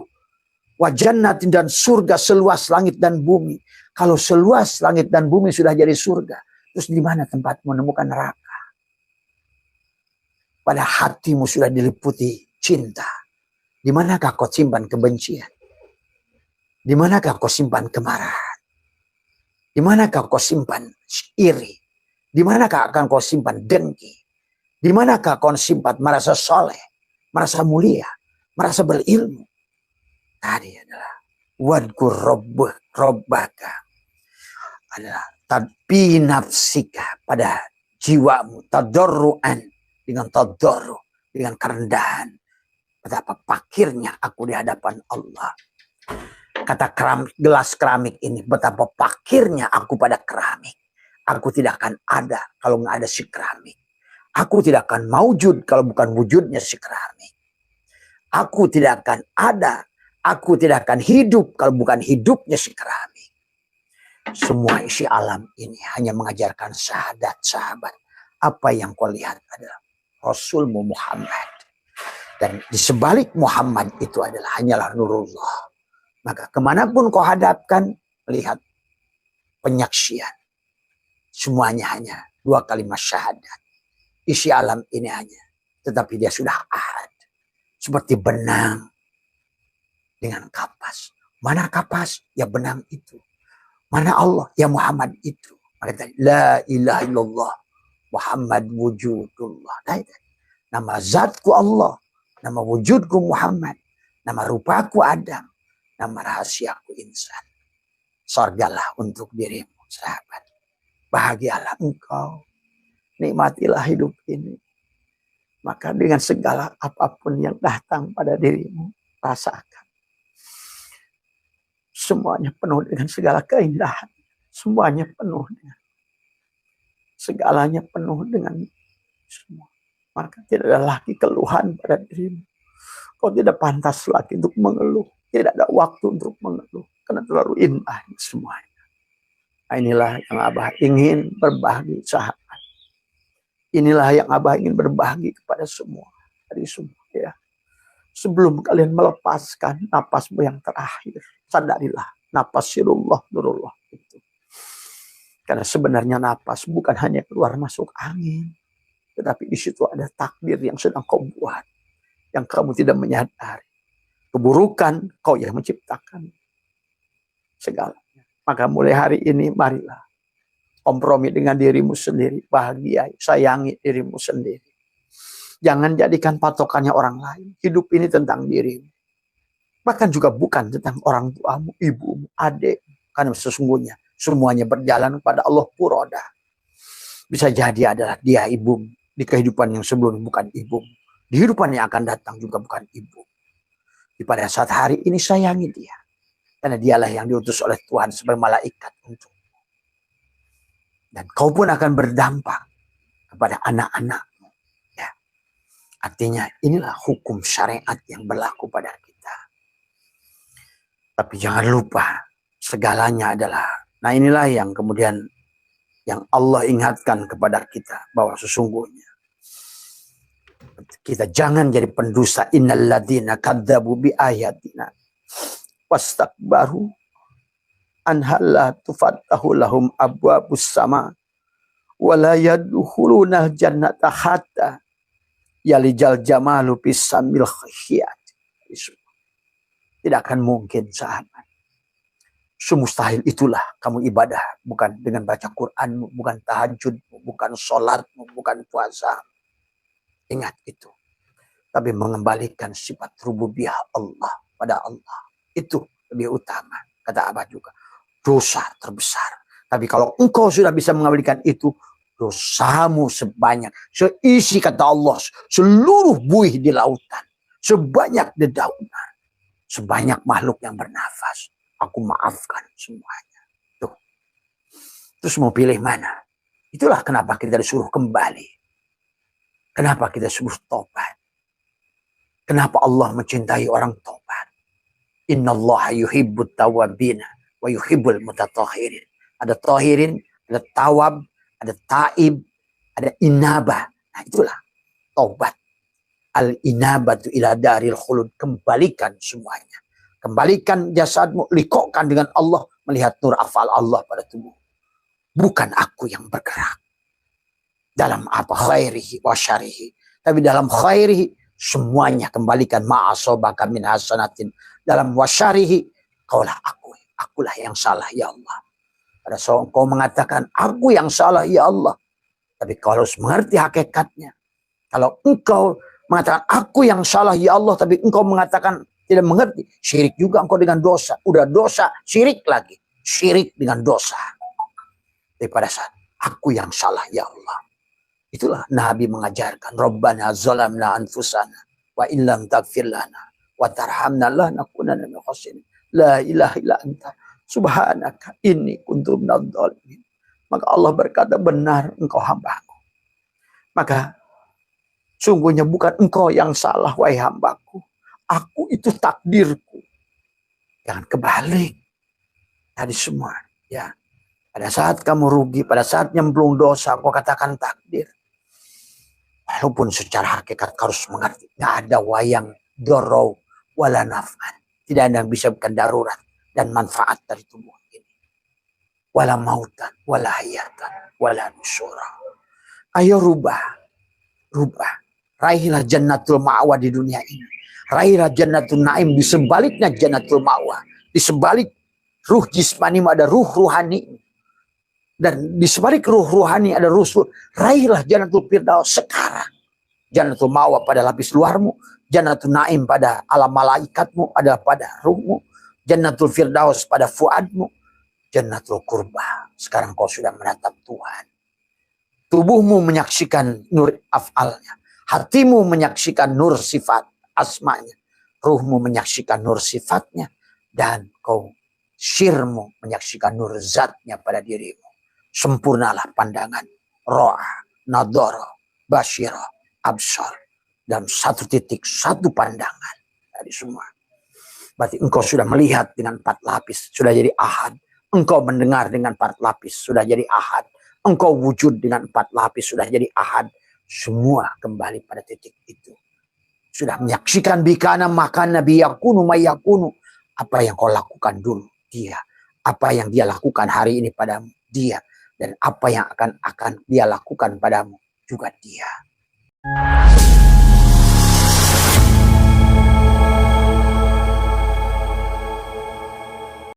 Wa jannatin, dan surga seluas langit dan bumi. Kalau seluas langit dan bumi sudah jadi surga, terus di mana tempat menemukan neraka? Pada hatimu sudah diliputi cinta. Di manakah kau simpan kebencian? Di manakah kau simpan kemarahan? Di manakah kau simpan iri? Di manakah akan kau simpan dengki? Di manakah kau simpan merasa soleh, merasa mulia, merasa berilmu? Tadi adalah wadkur robbaka, adalah tadbi nafsika, pada jiwamu, tadarruan, dengan tadarru, dengan kerendahan. Betapa pakirnya aku di hadapan Allah. Kata gelas keramik ini, betapa pakirnya aku pada keramik. Aku tidak akan ada kalau nggak ada si keramik. Aku tidak akan maujud kalau bukan wujudnya si keramik. Aku tidak akan ada, aku tidak akan hidup kalau bukan hidupnya si keramik. Semua isi alam ini hanya mengajarkan syahadat, sahabat. Apa yang kau lihat adalah Rasulmu Muhammad. Dan di sebalik Muhammad itu adalah hanyalah nurullah. Maka kemanapun kau hadapkan, melihat penyaksian. Semuanya hanya 2 kalimat syahadat. Isi alam ini hanya. Tetapi dia sudah ahad. Seperti benang dengan kapas. Mana kapas? Ya benang itu. Mana Allah? Ya Muhammad itu. Maka tadi, la ilaha illallah Muhammad wujudullah. Nama zatku Allah. Nama wujudku Muhammad. Nama rupaku Adam. Nama rahasiaku insan. Sorgalah untuk dirimu, sahabat. Bahagialah engkau. Nikmatilah hidup ini. Maka dengan segala apapun yang datang pada dirimu, rasakan. Semuanya penuh dengan segala keindahan. Semuanya penuh dengan segalanya penuh dengan semua. Maka tidak ada lagi keluhan pada dirimu. Kau tidak pantas lagi untuk mengeluh. Tidak ada waktu untuk mengeluh. Karena terlalu indah semuanya. Nah, inilah yang Abah ingin berbagi, sahabat. Inilah yang Abah ingin berbagi kepada semua. Dari semua, ya. Sebelum kalian melepaskan napasmu yang terakhir, sadarilah napas sirullah nurullah itu. Karena sebenarnya napas bukan hanya keluar masuk angin. Tetapi di situ ada takdir yang sedang kau buat. Yang kamu tidak menyadari. Keburukan kau yang menciptakan segalanya. Maka mulai hari ini marilah kompromi dengan dirimu sendiri. Bahagia, sayangi dirimu sendiri. Jangan jadikan patokannya orang lain. Hidup ini tentang dirimu. Bahkan juga bukan tentang orang tuamu, ibumu, adik. Karena sesungguhnya semuanya berjalan pada Allah Puroda. Bisa jadi adalah dia ibumu. Di kehidupan yang sebelumnya bukan ibumu. Di kehidupan yang akan datang juga bukan ibu. Pada saat hari ini sayangi dia. Karena dialah yang diutus oleh Tuhan sebagai malaikat untukmu. Dan kau pun akan berdampak kepada anak-anakmu. Ya. Artinya inilah hukum syariat yang berlaku pada kita. Tapi jangan lupa segalanya adalah. Nah inilah yang kemudian yang Allah ingatkan kepada kita. Bahwa sesungguhnya kita jangan jadi pendusta. Innalladzina kadzabu bi ayatina wastakbaru anha la tufattahu lahum abwabus sama wa la yadkhuluna jannata hatta yalijal jamalu fis samil khiyat. Tidak akan mungkin, sahabat. Semustahil itulah kamu ibadah. Bukan dengan baca Quranmu, bukan tahajudmu, bukan sholatmu, bukan puasa. Ingat itu. Tapi mengembalikan sifat rububiyah Allah pada Allah. Itu lebih utama. Kata Abah juga. Dosa terbesar. Tapi kalau engkau sudah bisa mengembalikan itu, dosamu sebanyak. Seisi kata Allah. Seluruh buih di lautan. Sebanyak dedaunan. Sebanyak makhluk yang bernafas. Aku maafkan semuanya. Tuh. Terus mau pilih mana? Itulah kenapa kita disuruh kembali. Kenapa kita disuruh tobat. Kenapa Allah mencintai orang tobat. Innallaha yuhibbut tawabina wa yuhibbul mutatahhirin. Ada tahirin, ada tawab, ada taib, ada inabah. Nah itulah tobat. Al-inabatu ila daril khulud. Kembalikan semuanya. Kembalikan jasadmu, likokkan dengan Allah, melihat nur afal Allah pada tubuh. Bukan aku yang bergerak. Dalam apa? Khairihi wa syarihi. Tapi dalam khairihi, semuanya kembalikan ma'asobaka min hasanatin. Dalam wasyarihi, kaulah aku. Akulah yang salah, ya Allah. Pada saat engkau mengatakan, aku yang salah, ya Allah. Tapi kalau harus mengerti hakikatnya. Kalau engkau mengatakan, aku yang salah, ya Allah. Tapi engkau mengatakan, tidak mengerti. Syirik juga engkau dengan dosa. Udah dosa, syirik lagi. Syirik dengan dosa. Daripada saat, aku yang salah, ya Allah. Itulah Nabi mengajarkan. Rabbana zalamna anfusana. Wa illam tagfir lana. Wa tarhamna lanakunanna minal khasirin. La ilaha illa anta. Subhanaka inni kuntu minadh dhalimin. Maka Allah berkata, benar engkau hambaku. Maka sungguhnya bukan engkau yang salah, wahai hambaku. Aku itu takdirku. Jangan kebalik. Tadi semua. Ya. Pada saat kamu rugi, pada saat nyemplung dosa, kau katakan takdir. Walaupun secara hakikat harus mengerti. Tidak ada wayang dorau wala naf'an. Tidak ada yang bisa bukan darurat dan manfaat dari tubuh ini. Wala mautan, wala hayatan, wala nusura. Ayo rubah. Rubah. Raihlah jannatul ma'wa di dunia ini. Raihlah jannatul naim. Di sebaliknya jannatul ma'wa. Di sebalik ruh jismani ada ruh ruhani. Dan di sebalik ruh ruhani ada ruh. Raihlah jannatul firdaus sekarang. Jannatul ma'wa pada lapis luarmu. Jannatul naim pada alam malaikatmu. Ada pada ruhmu. Jannatul firdaus pada fuadmu. Jannatul kurba. Sekarang kau sudah menatap Tuhan. Tubuhmu menyaksikan nur af'alnya. Hatimu menyaksikan nur sifat asmanya. Ruhmu menyaksikan nur sifatnya. Dan kau sirmu menyaksikan nur zatnya pada dirimu. Sempurnalah pandangan. Ro'a, nadara, basyira, absar. Dalam satu titik, satu pandangan. Dari semua. Berarti engkau sudah melihat dengan 4 lapis. Sudah jadi ahad. Engkau mendengar dengan 4 lapis. Sudah jadi ahad. Engkau wujud dengan 4 lapis. Sudah jadi ahad. Semua kembali pada titik itu. Sudah menyaksikan bikana makan nabi yakunu mayakunu. Apa yang kau lakukan dulu dia. Apa yang dia lakukan hari ini padamu dia. Dan apa yang akan dia lakukan padamu juga dia.